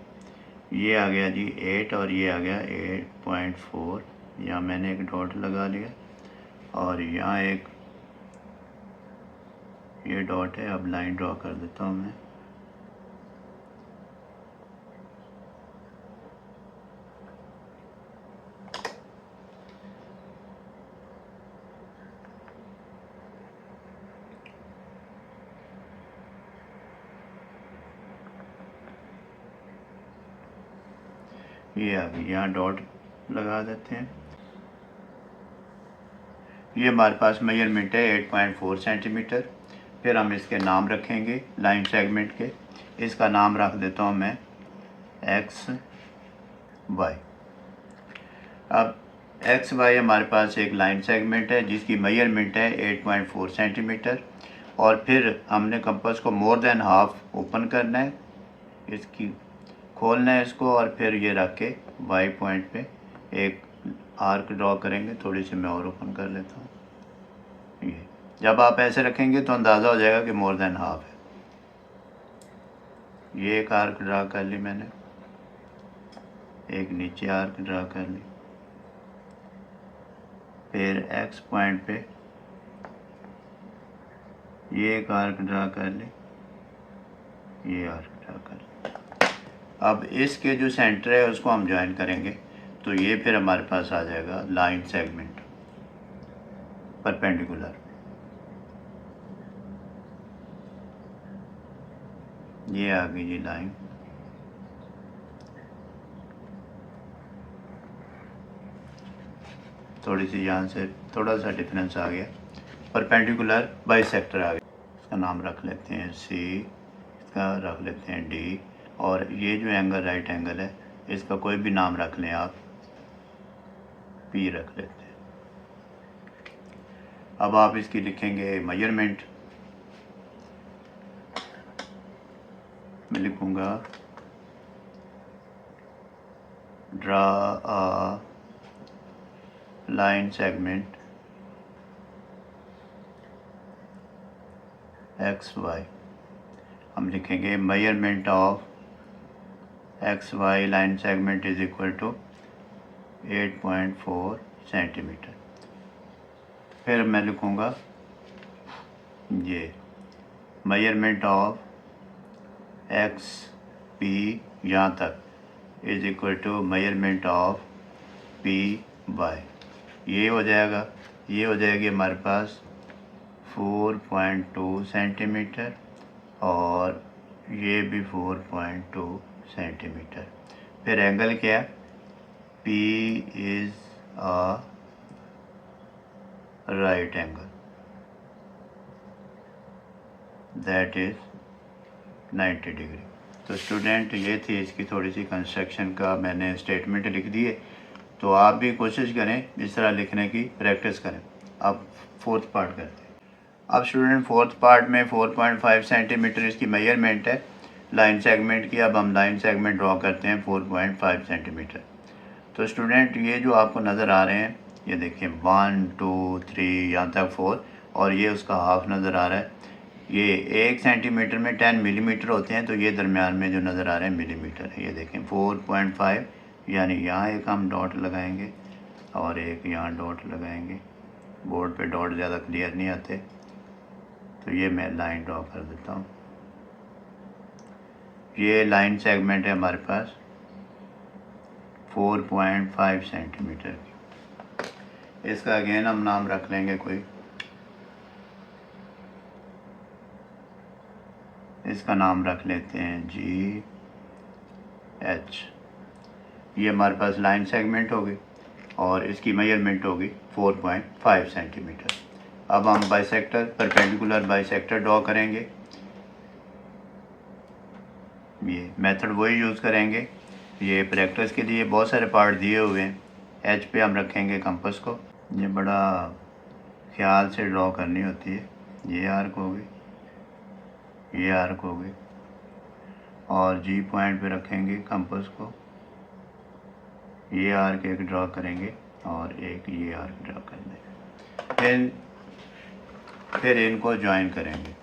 ये आ गया जी 8 और ये आ गया 8.4। यहाँ मैंने एक डॉट लगा लिया और यहाँ एक ये डॉट है। अब लाइन ड्रॉ कर देता हूँ मैं। ये अभी यहाँ डॉट लगा देते हैं। ये हमारे पास मेजरमेंट है 8.4 सेंटीमीटर। फिर हम इसके नाम रखेंगे लाइन सेगमेंट के। इसका नाम रख देता हूँ मैं एक्स वाई। अब एक्स वाई हमारे पास एक लाइन सेगमेंट है जिसकी मेजरमेंट है 8.4 सेंटीमीटर, और फिर हमने कंपास को मोर देन हाफ ओपन करना है, इसकी खोलना है इसको, और फिर ये रख के वाई पॉइंट पे एक आर्क ड्रॉ करेंगे। थोड़ी सी मैं और ओपन कर लेता हूँ। ये जब आप ऐसे रखेंगे तो अंदाज़ा हो जाएगा कि मोर देन हाफ है। ये एक आर्क ड्रा कर ली मैंने, एक नीचे आर्क ड्रा कर ली, फिर एक्स पॉइंट पे ये एक आर्क ड्रा कर ली, ये आर्क ड्रा कर ली। अब इसके जो सेंटर है उसको हम ज्वाइन करेंगे तो ये फिर हमारे पास आ जाएगा लाइन सेगमेंट। परपेंडिकुलर, ये आ गई जी लाइन। थोड़ी सी यहाँ से थोड़ा सा डिफरेंस आ गया। परपेंडिकुलर बाइसेक्टर आ गया, इसका नाम रख लेते हैं सी, इसका रख लेते हैं डी, और ये जो एंगल राइट एंगल है इसका कोई भी नाम रख लें आप, पी रख लेते हैं। अब आप इसकी लिखेंगे मेजरमेंट, मैं लिखूँगा draw a line segment X Y, हम लिखेंगे measurement of X Y line segment is equal to 8.4 centimetre. फिर मैं लिखूँगा ये मेजरमेंट ऑफ एक्स पी यहाँ तक is equal to measurement of P Y, ये हो जाएगा, ये हो जाएगी हमारे पास 4.2 सेंटीमीटर और ये भी 4.2 सेंटीमीटर। फिर एंगल क्या है, P is a right angle that is 90 degree. तो स्टूडेंट ये थी इसकी थोड़ी सी कंस्ट्रक्शन का मैंने स्टेटमेंट लिख दिए, तो आप भी कोशिश करें इस तरह लिखने की, प्रैक्टिस करें। अब फोर्थ पार्ट करते हैं। अब स्टूडेंट फोर्थ पार्ट में 4.5 सेंटीमीटर इसकी मेजरमेंट है लाइन सेगमेंट की। अब हम लाइन सेगमेंट ड्रॉ करते हैं 4.5 सेंटीमीटर। तो स्टूडेंट ये जो आपको नज़र आ रहे हैं, ये देखिए 1 2 3 यहाँ तक 4, और ये उसका हाफ नज़र आ रहा है। ये 1 सेंटीमीटर में 10 मिलीमीटर होते हैं, तो ये दरमियान में जो नज़र आ रहे हैं मिलीमीटर है। ये देखें 4.5, यानी यहाँ एक हम डॉट लगाएंगे और एक यहाँ डॉट लगाएंगे। बोर्ड पे डॉट ज़्यादा क्लियर नहीं आते, तो ये मैं लाइन ड्रॉ कर देता हूँ। ये लाइन सेगमेंट है हमारे पास 4.5 सेंटीमीटर की। इसका अगेन हम नाम रख लेंगे कोई, इसका नाम रख लेते हैं जी एच। ये हमारे पास लाइन सेगमेंट होगी और इसकी मेजरमेंट होगी 4.5 सेंटीमीटर। अब हम बाइसेक्टर, परपेंडिकुलर बाइसेक्टर ड्रॉ करेंगे। ये मेथड वही यूज़ करेंगे, ये प्रैक्टिस के लिए बहुत सारे पार्ट दिए हुए हैं। एच पे हम रखेंगे कंपास को, ये बड़ा ख्याल से ड्रॉ करनी होती है। ये आर्क होगी, ये आर्क होगी, और जी पॉइंट पे रखेंगे कंपास को, ये आर्क एक ड्रॉ करेंगे और एक ये आर्क ड्रॉ कर देंगे। फिर इनको ज्वाइन करेंगे।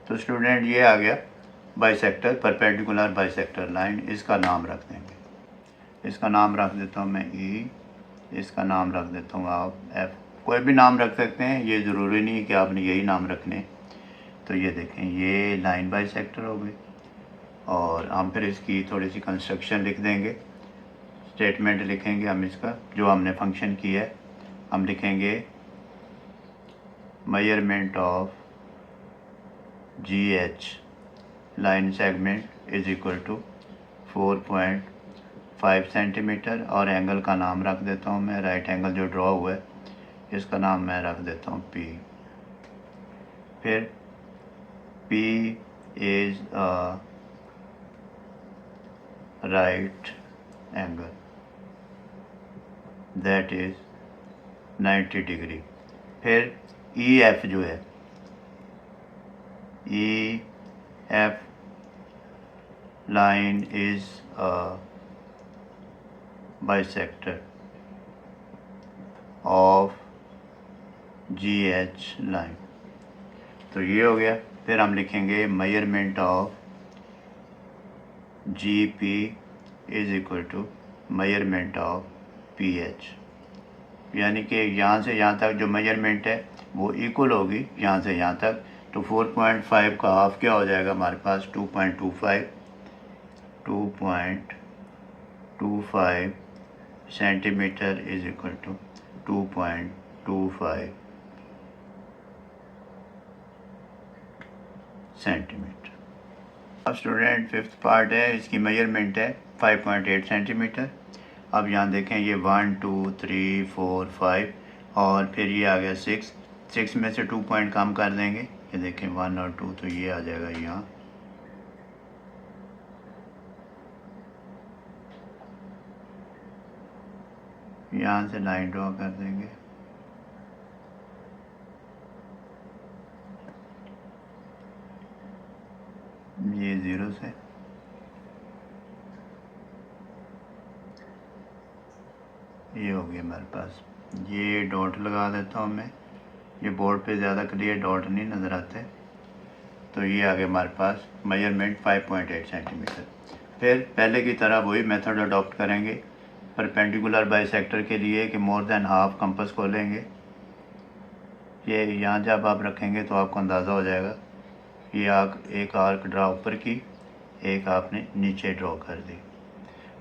तो स्टूडेंट ये आ गया बाइसेक्टर, परपेंडिकुलर बाइसेक्टर लाइन। इसका नाम रख देंगे, इसका नाम रख देता हूँ मैं ई, इसका नाम रख देता हूँ आप एफ। कोई भी नाम रख सकते हैं, ये ज़रूरी नहीं है कि आपने यही नाम रखने। तो ये देखें ये लाइन बाइसेक्टर हो गई, और हम फिर इसकी थोड़ी सी कंस्ट्रक्शन लिख देंगे, स्टेटमेंट लिखेंगे हम इसका जो हमने फंक्शन किया है। हम लिखेंगे measurement of G H line segment is equal to 4.5 centimetre, और एंगल का नाम रख देता हूँ मैं, राइट एंगल जो ड्रॉ हुआ है इसका नाम मैं रख देता हूँ पी। फिर P is a right angle that is 90 degree. फिर ई एफ जो है, E F line is a bisector of G H line. तो ये हो गया। फिर हम लिखेंगे measurement of G P is equal to measurement of P H. यानी कि यहाँ से यहाँ तक जो मेजरमेंट है वो इक्वल होगी यहाँ से यहाँ तक। तो 4.5 का हाफ क्या हो जाएगा हमारे पास 2.25 centimetre is equal to 2.25 centimetre. अब स्टूडेंट फिफ्थ पार्ट है, इसकी मेजरमेंट है 5.8 सेंटीमीटर। अब यहाँ देखें ये 1 2 3 4 5 और फिर ये आ गया 6 में से 2 पॉइंट कम कर देंगे, ये देखें 1 और 2, तो ये आ जाएगा यहाँ। यहाँ से लाइन ड्रॉ कर देंगे, ये 0 से ये हो गया हमारे पास। ये डॉट लगा देता हूँ मैं, ये बोर्ड पे ज़्यादा क्लियर डॉट नहीं नज़र आते। तो ये आ गया हमारे पास मेजरमेंट 5.8 सेंटीमीटर। फिर पहले की तरह वही मेथड अडॉप्ट करेंगे परपेंडिकुलर बाइसेक्टर के लिए कि मोर देन हाफ कंपास खोलेंगे। ये यहाँ जब आप रखेंगे तो आपको अंदाज़ा हो जाएगा। ये एक आर्क ड्रा ऊपर की, एक आपने नीचे ड्रॉ कर दी।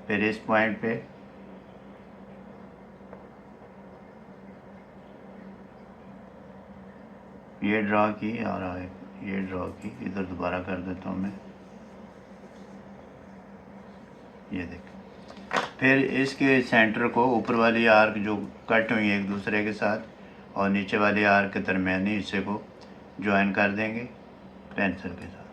फिर इस पॉइंट पे ये ड्रा की और ये ड्रॉ की, इधर दोबारा कर देता हूँ मैं, ये देख। फिर इसके सेंटर को ऊपर वाली आर्क जो कट हुई है एक दूसरे के साथ और नीचे वाले आर्क के दरमियानी हिस्से को ज्वाइन कर देंगे पेंसिल के साथ।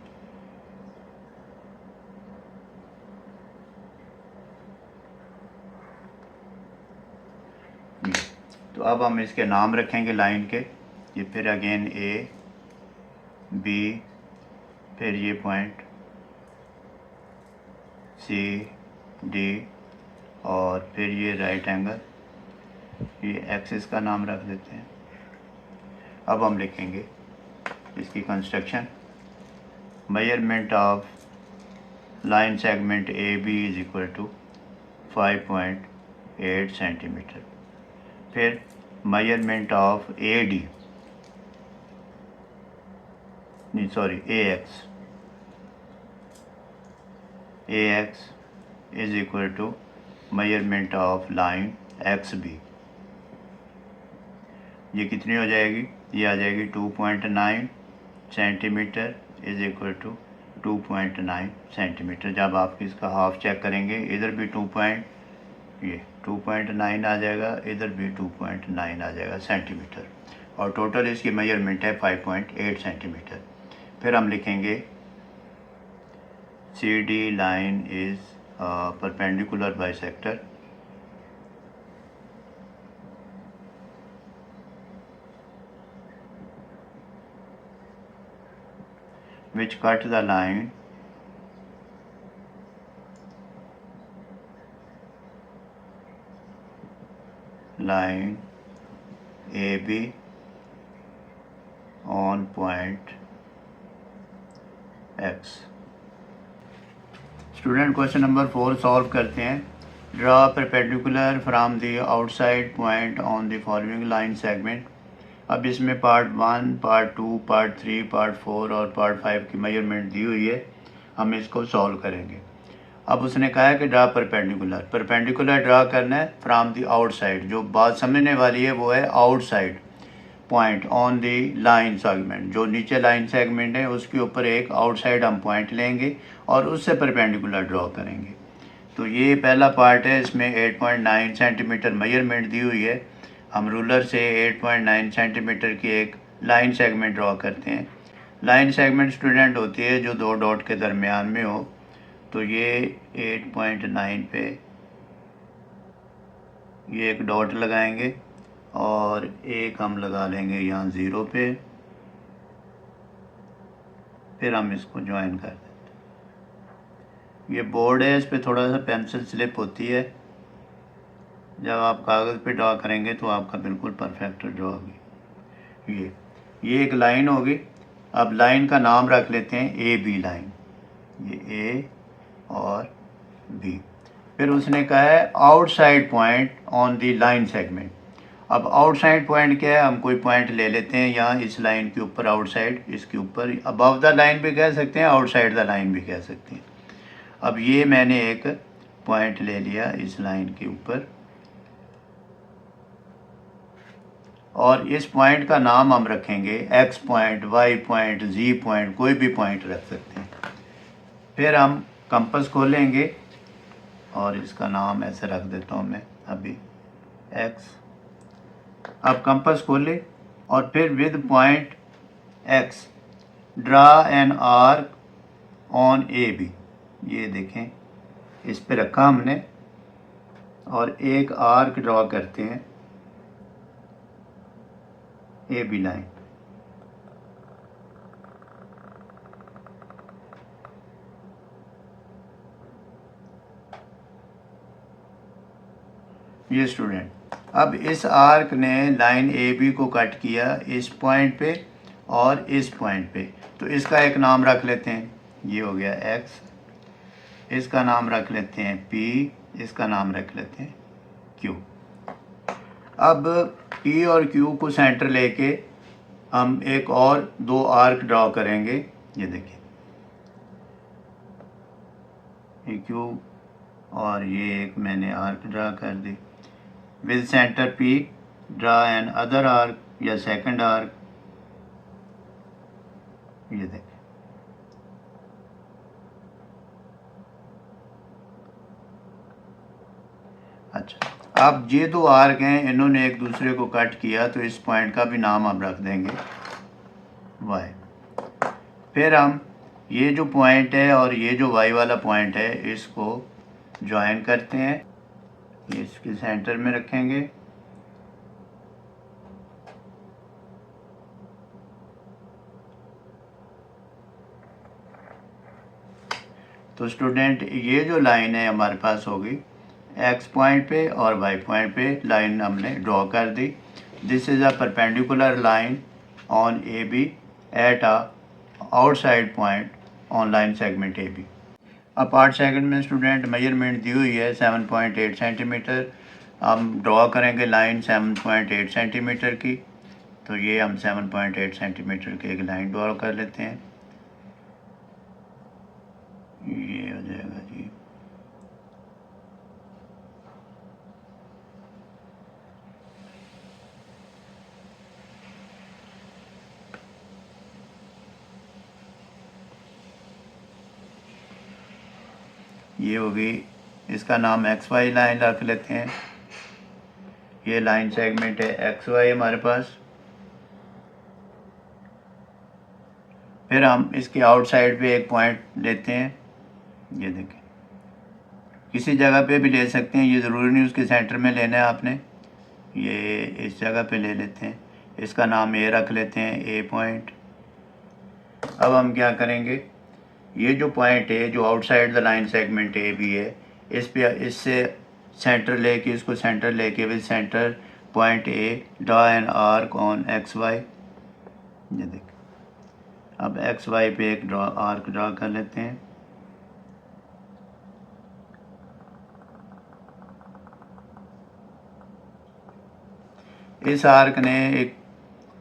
तो अब हम इसके नाम रखेंगे लाइन के, ये फिर अगेन ए बी, फिर ये पॉइंट सी डी और फिर ये राइट एंगल, ये एक्सिस का नाम रख देते हैं। अब हम लिखेंगे इसकी construction. Measurement of line segment A B is equal to 5.8 centimetre. फिर measurement of A D A X is equal to measurement of line X B. ये कितनी हो जाएगी, ये आ जाएगी 2.9 centimetre is equal to 2.9 centimetre. जब आप इसका हाफ चेक करेंगे इधर भी 2.9 आ जाएगा, इधर भी 2.9 आ जाएगा सेंटीमीटर, और टोटल इसकी मेजरमेंट है 5.8 सेंटीमीटर। फिर हम लिखेंगे C D line is perpendicular bisector which cut the line AB on point X। Student question number 4 solve करते हैं। Draw perpendicular from the outside point on the following line segment. अब इसमें part 1, part 2, part 3, part 4 और part 5 की measurement दी हुई है, हम इसको सॉल्व करेंगे। अब उसने कहा है कि ड्रा परपेंडिकुलर ड्रा करना है फ्रॉम द आउटसाइड। जो बात समझने वाली है वो है outside point on the line segment. जो नीचे लाइन सेगमेंट है उसके ऊपर एक आउटसाइड हम पॉइंट लेंगे और उससे परपेंडिकुलर ड्रॉ करेंगे। तो ये पहला पार्ट है, इसमें 8.9 सेंटीमीटर मेजरमेंट दी हुई है। हम रूलर से 8.9 सेंटीमीटर की एक लाइन सेगमेंट ड्रॉ करते हैं। लाइन सेगमेंट स्टूडेंट होती है जो दो डॉट के दरमियान में हो। तो ये 8.9 पे ये एक डॉट लगाएंगे और एक हम लगा लेंगे यहाँ 0 पे, फिर हम इसको ज्वाइन कर देते हैं। ये बोर्ड है, इस पर थोड़ा सा पेंसिल स्लिप होती है। जब आप कागज़ पे ड्रॉ करेंगे तो आपका बिल्कुल परफेक्ट ड्रॉ होगी। ये एक लाइन होगी। अब लाइन का नाम रख लेते हैं ए बी लाइन, ये ए और बी। फिर उसने कहा है outside point on the line segment. अब आउटसाइड पॉइंट क्या है, हम कोई पॉइंट ले लेते हैं यहाँ इस लाइन के ऊपर, आउटसाइड, इसके ऊपर, अबव द लाइन भी कह सकते हैं, आउटसाइड द लाइन भी कह सकते हैं। अब ये मैंने एक पॉइंट ले लिया इस लाइन के ऊपर, और इस पॉइंट का नाम हम रखेंगे एक्स पॉइंट, वाई पॉइंट, जी पॉइंट, कोई भी पॉइंट रख सकते हैं। फिर हम कंपास खोलेंगे और इसका नाम ऐसे रख देता हूँ मैं अभी एक्स। अब कंपास खोले और फिर with point X draw an arc on A B. ये देखें, इस पे रखा हमने और एक आर्क ड्रॉ करते हैं ए बी लाइन। ये स्टूडेंट, अब इस आर्क ने लाइन ए बी को कट किया इस पॉइंट पे और इस पॉइंट पे, तो इसका एक नाम रख लेते हैं, ये हो गया एक्स, इसका नाम रख लेते हैं पी, इसका नाम रख लेते हैं क्यू। अब पी और क्यू को सेंटर लेके हम एक और दो आर्क ड्रॉ करेंगे। ये देखिए, ये क्यू और ये एक मैंने आर्क ड्रा कर दी। With centre P draw another arc या सेकंड आर्क। ये देखिए, अच्छा, अब ये दो आर्क हैं, इन्होंने एक दूसरे को कट किया, तो इस पॉइंट का भी नाम हम रख देंगे वाई। फिर हम ये जो पॉइंट है और ये जो वाई वाला पॉइंट है, इसको ज्वाइन करते हैं, इसके सेंटर में रखेंगे। तो स्टूडेंट, ये जो लाइन है हमारे पास होगी एक्स पॉइंट पे और वाई पॉइंट पे लाइन हमने ड्रॉ कर दी। This is a perpendicular line on A B at a outside point on line segment A B. अब पार्ट सेकंड में स्टूडेंट मेजरमेंट दी हुई है 7.8 सेंटीमीटर। हम ड्रॉ करेंगे लाइन 7.8 सेंटीमीटर की, तो ये हम 7.8 सेंटीमीटर की एक लाइन ड्रॉ कर लेते हैं। ये हो जाएगा जी, ये होगी, इसका नाम एक्स वाई लाइन रख लेते हैं। ये लाइन सेगमेंट है एक्स वाई हमारे पास। फिर हम इसके आउटसाइड पे एक पॉइंट लेते हैं, ये देखें, किसी जगह पे भी ले सकते हैं, ये ज़रूरी नहीं उसके सेंटर में लेना है आपने। ये इस जगह पे ले लेते हैं, इसका नाम ए रख लेते हैं, ए पॉइंट। अब हम क्या करेंगे, ये जो पॉइंट है जो outside the line segment A B है, इस पे इससे सेंटर लेके, इसको सेंटर लेके with centre point A draw an arc on X Y. ये देखें, अब एक्स वाई पे एक आर्क ड्रा कर लेते हैं। इस आर्क ने एक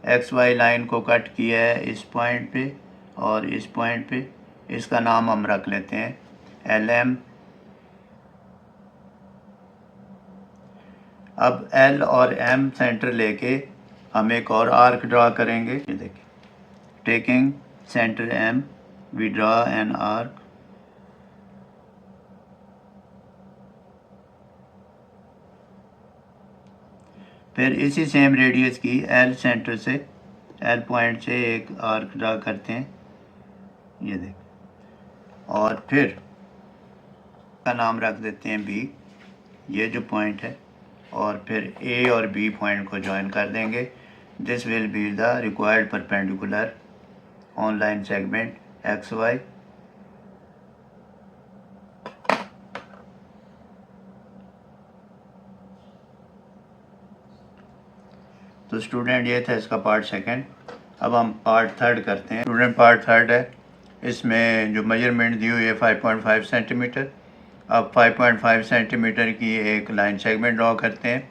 एक्स वाई लाइन को कट किया है इस पॉइंट पे और इस पॉइंट पे, इसका नाम हम रख लेते हैं एल एम। अब एल और एम सेंटर लेके हम एक और आर्क ड्रा करेंगे। ये देखिए, taking centre M we draw an arc. फिर इसी सेम रेडियस की एल सेंटर से, एल पॉइंट से एक आर्क ड्रा करते हैं। ये देख, और फिर का नाम रख देते हैं बी, ये जो पॉइंट है, और फिर ए और बी पॉइंट को ज्वाइन कर देंगे। This will be the required perpendicular on line segment X Y. तो स्टूडेंट, ये था इसका पार्ट सेकंड। अब हम पार्ट थर्ड करते हैं। स्टूडेंट, पार्ट थर्ड है, इसमें जो मेजरमेंट दी हुई है 5.5 सेंटीमीटर। अब 5.5 सेंटीमीटर की एक लाइन सेगमेंट ड्रॉ करते हैं।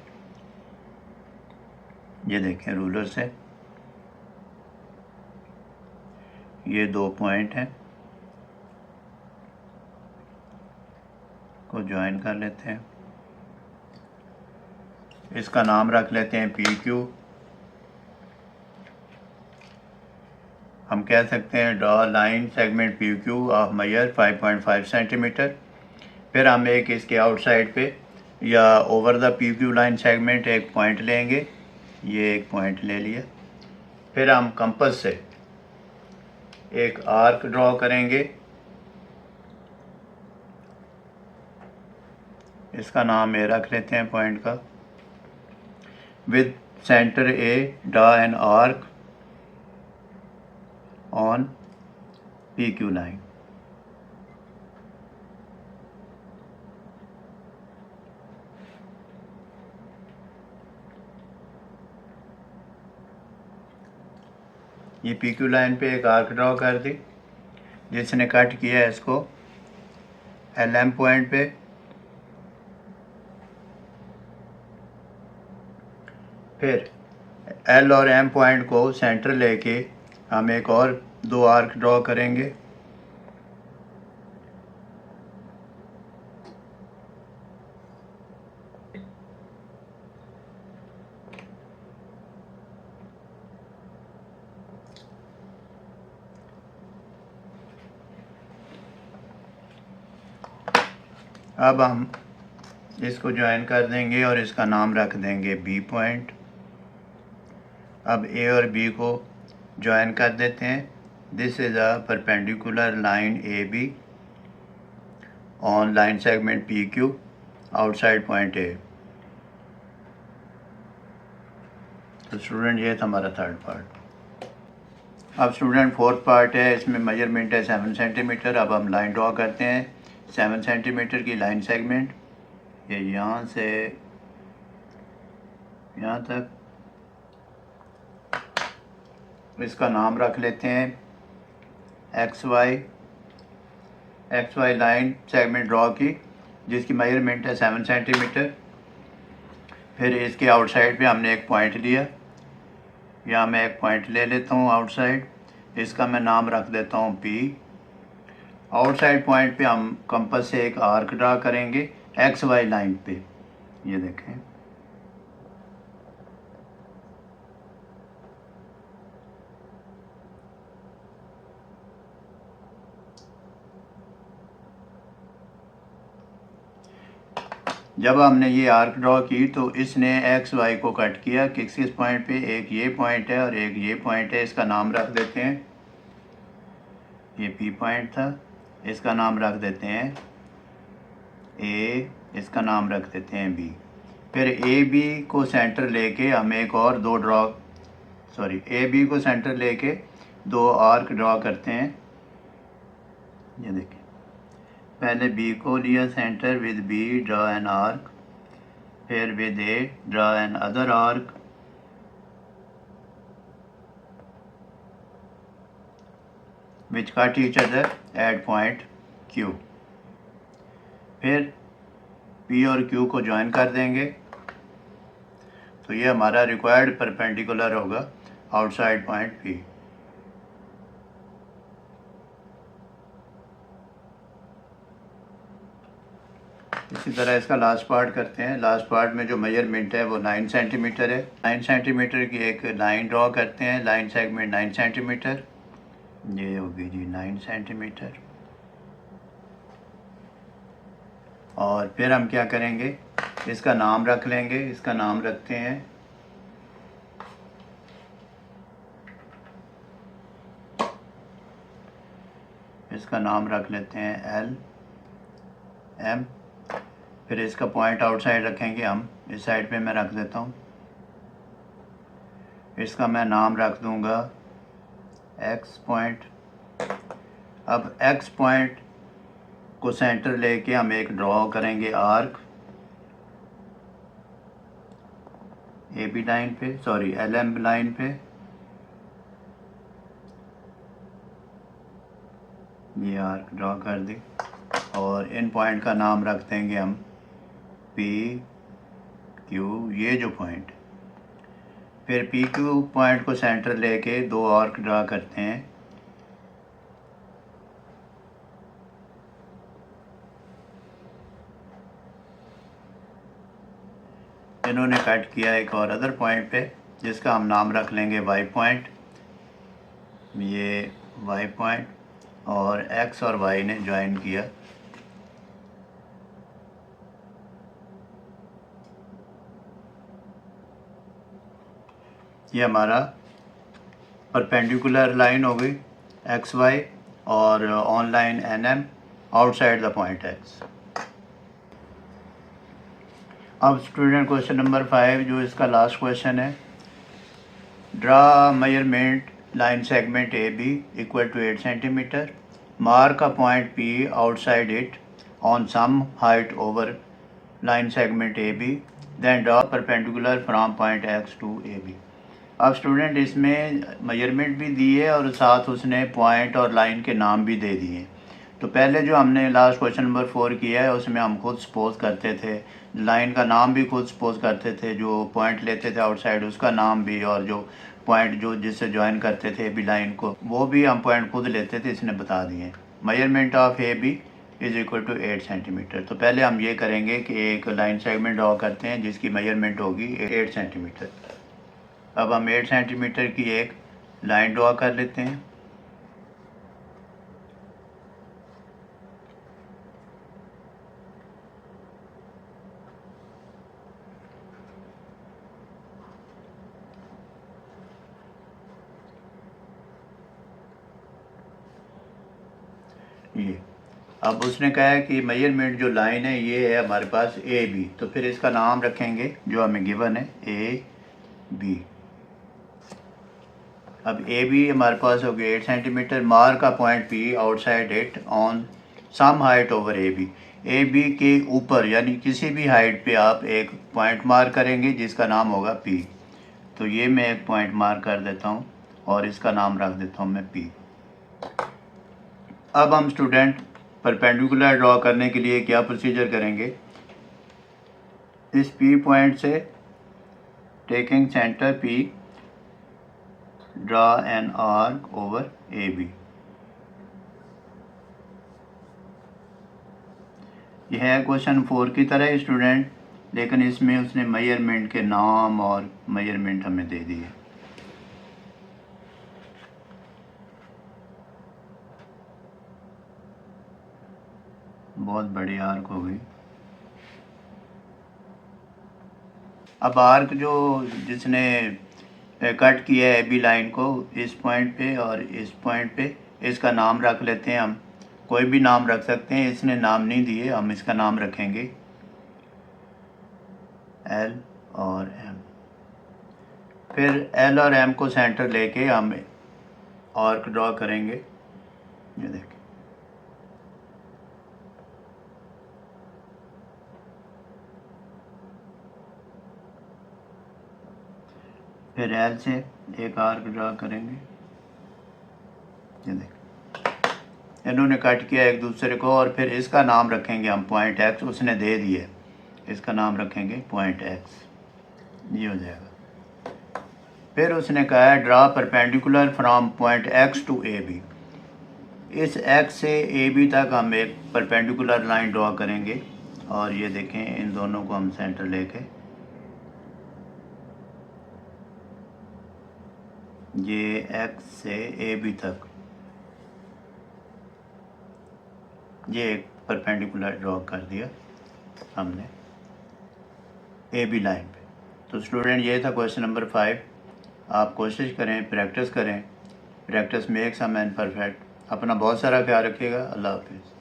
ये देखें रूलर से ये 2 पॉइंट हैं को ज्वाइन कर लेते हैं। इसका नाम रख लेते हैं पी क्यू। हम कह सकते हैं draw line segment P Q of measure 5.5 centimetre. फिर हम एक इसके आउटसाइड पे या over the P Q line segment एक पॉइंट लेंगे। ये एक पॉइंट ले लिया। फिर हम कंपास से एक आर्क ड्रॉ करेंगे। इसका नाम ए रख लेते हैं पॉइंट का। With centre A draw an arc on P Q line. ये पी क्यू लाइन पे एक आर्क ड्रॉ कर दी। जिसने कट किया है इसको एल एम पॉइंट पे। फिर एल और एम पॉइंट को सेंटर लेके हम एक और 2 आर्क ड्रॉ करेंगे। अब हम इसको ज्वाइन कर देंगे और इसका नाम रख देंगे बी पॉइंट। अब ए और बी को ज्वाइन कर देते हैं। This is a perpendicular line A be on line segment P Q outside point A. तो स्टूडेंट ये था हमारा थर्ड पार्ट। अब स्टूडेंट फोर्थ पार्ट है। इसमें मेजरमेंट है 7 सेंटीमीटर। अब हम लाइन ड्रॉ करते हैं 7 सेंटीमीटर की लाइन सेगमेंट। ये यहाँ से यहाँ तक। इसका नाम रख लेते हैं X Y line segment draw की जिसकी मेजरमेंट है 7 सेंटीमीटर। फिर इसके आउटसाइड पे हमने एक पॉइंट लिया। यहाँ मैं एक पॉइंट ले लेता हूँ आउटसाइड। इसका मैं नाम रख देता हूँ पी। आउटसाइड पॉइंट पे हम कंपास से एक आर्क ड्रा करेंगे एक्स वाई लाइन पे। ये देखें जब हमने ये आर्क ड्रॉ की तो इसने एक्स वाई को कट किया किस किस पॉइंट पे। एक ये पॉइंट है और एक ये पॉइंट है। इसका नाम रख देते हैं, ये पी पॉइंट था, इसका नाम रख देते हैं ए, इसका नाम रख देते हैं बी। फिर ए बी को सेंटर लेके हम एक और ए बी को सेंटर लेके 2 आर्क ड्रॉ करते हैं। ये देखिए पहले बी को लिया centre, with B draw an arc. फिर with A draw another arc. Which cut each other at point Q. फिर पी और क्यू को ज्वाइन कर देंगे तो ये हमारा रिक्वायर्ड परपेंडिकुलर होगा आउटसाइड पॉइंट पी। इसी तरह इसका लास्ट पार्ट करते हैं। लास्ट पार्ट में जो मेजरमेंट है वो 9 सेंटीमीटर है। 9 सेंटीमीटर की एक लाइन ड्रॉ करते हैं, लाइन सेगमेंट 9 सेंटीमीटर। ये होगी जी 9 सेंटीमीटर। और फिर हम क्या करेंगे, इसका नाम रख लेंगे। इसका नाम रखते हैं इसका नाम रख लेते हैं एल एम। फिर इसका पॉइंट आउटसाइड रखेंगे हम। इस साइड पे मैं रख देता हूँ। इसका मैं नाम रख दूँगा एक्स पॉइंट। अब एक्स पॉइंट को सेंटर लेके हम एक ड्रॉ करेंगे आर्क ए बी लाइन पे, एल एम लाइन पे। ये आर्क ड्रॉ कर दी और इन पॉइंट का नाम रख देंगे हम पी क्यू। ये जो पॉइंट फिर पी क्यू पॉइंट को सेंटर लेके दो आर्क ड्रा करते हैं। इन्होंने कट किया एक और अदर पॉइंट पे, जिसका हम नाम रख लेंगे वाई पॉइंट। ये वाई पॉइंट और एक्स और वाई ने ज्वाइन किया। ये हमारा परपेंडिकुलर लाइन हो गई एक्स वाई और on line N M outside the point X. अब स्टूडेंट क्वेश्चन नंबर 5 जो इसका लास्ट क्वेश्चन है, draw measurement line segment A B equal to 8 centimetre, mark a point P outside it on some height over line segment A B, then draw perpendicular from point X to A B. अब student इसमें measurement भी दी है और साथ उसने point और line के नाम भी दे दिए। तो पहले जो हमने लास्ट क्वेश्चन नंबर 4 किया है उसमें हम खुद सपोज करते थे, लाइन का नाम भी खुद सपोज करते थे, जो पॉइंट लेते थे आउटसाइड उसका नाम भी, और जो पॉइंट जो जिससे ज्वाइन करते थे ए बी लाइन को वो भी हम पॉइंट खुद लेते थे, इसने बता दिए। Measurement of A B is equal to 8 centimetre. तो पहले हम ये करेंगे कि एक लाइन सेगमेंट ड्रॉ करते हैं जिसकी मेजरमेंट होगी 8 सेंटीमीटर। अब हम 8 सेंटीमीटर की एक लाइन ड्रॉ कर लेते हैं। ये अब उसने कहा है कि मेजरमेंट जो लाइन है ये है हमारे पास ए बी, तो फिर इसका नाम रखेंगे जो हमें गिवन है ए बी। अब ए बी हमारे पास हो गया 8 सेंटीमीटर, मार्क का point P outside it on some height over A B के ऊपर यानी किसी भी हाइट पे आप एक पॉइंट मार्क करेंगे जिसका नाम होगा पी। तो ये मैं एक पॉइंट मार्क कर देता हूँ और इसका नाम रख देता हूँ मैं पी। अब हम स्टूडेंट परपेंडिकुलर ड्रॉ करने के लिए क्या प्रोसीजर करेंगे, इस पी पॉइंट से taking centre P draw an arc over A B. यह है क्वेश्चन 4 की तरह ही स्टूडेंट, लेकिन इसमें उसने मेजरमेंट के नाम और मेजरमेंट हमें दे दिए। बहुत बड़ी आर्क हो गई। अब आर्क जो जिसने कट किया है ए बी लाइन को इस पॉइंट पे और इस पॉइंट पे, इसका नाम रख लेते हैं हम, कोई भी नाम रख सकते हैं, इसने नाम नहीं दिए, हम इसका नाम रखेंगे एल और एम। फिर एल और एम को सेंटर लेके हम आर्क ड्रॉ करेंगे। ये देखिए, फिर एल से एक आर्क ड्रा करेंगे। ये देखिए, इन्होंने कट किया एक दूसरे को और फिर इसका नाम रखेंगे हम पॉइंट एक्स, उसने दे दिए, इसका नाम रखेंगे पॉइंट एक्स। ये हो जाएगा। फिर उसने कहा है draw perpendicular from point X to A B. इस एक्स से ए बी तक हम एक परपेंडिकुलर लाइन ड्रॉ करेंगे और ये देखें इन दोनों को हम सेंटर लेके ये एक्स से ए बी तक ये एक परपेंडिकुलर ड्रॉ कर दिया हमने ए बी लाइन पे। तो स्टूडेंट ये था क्वेश्चन नंबर 5। आप कोशिश करें, प्रैक्टिस करें, practice makes a man perfect. अपना बहुत सारा ख्याल रखिएगा। अल्लाह हाफिज़।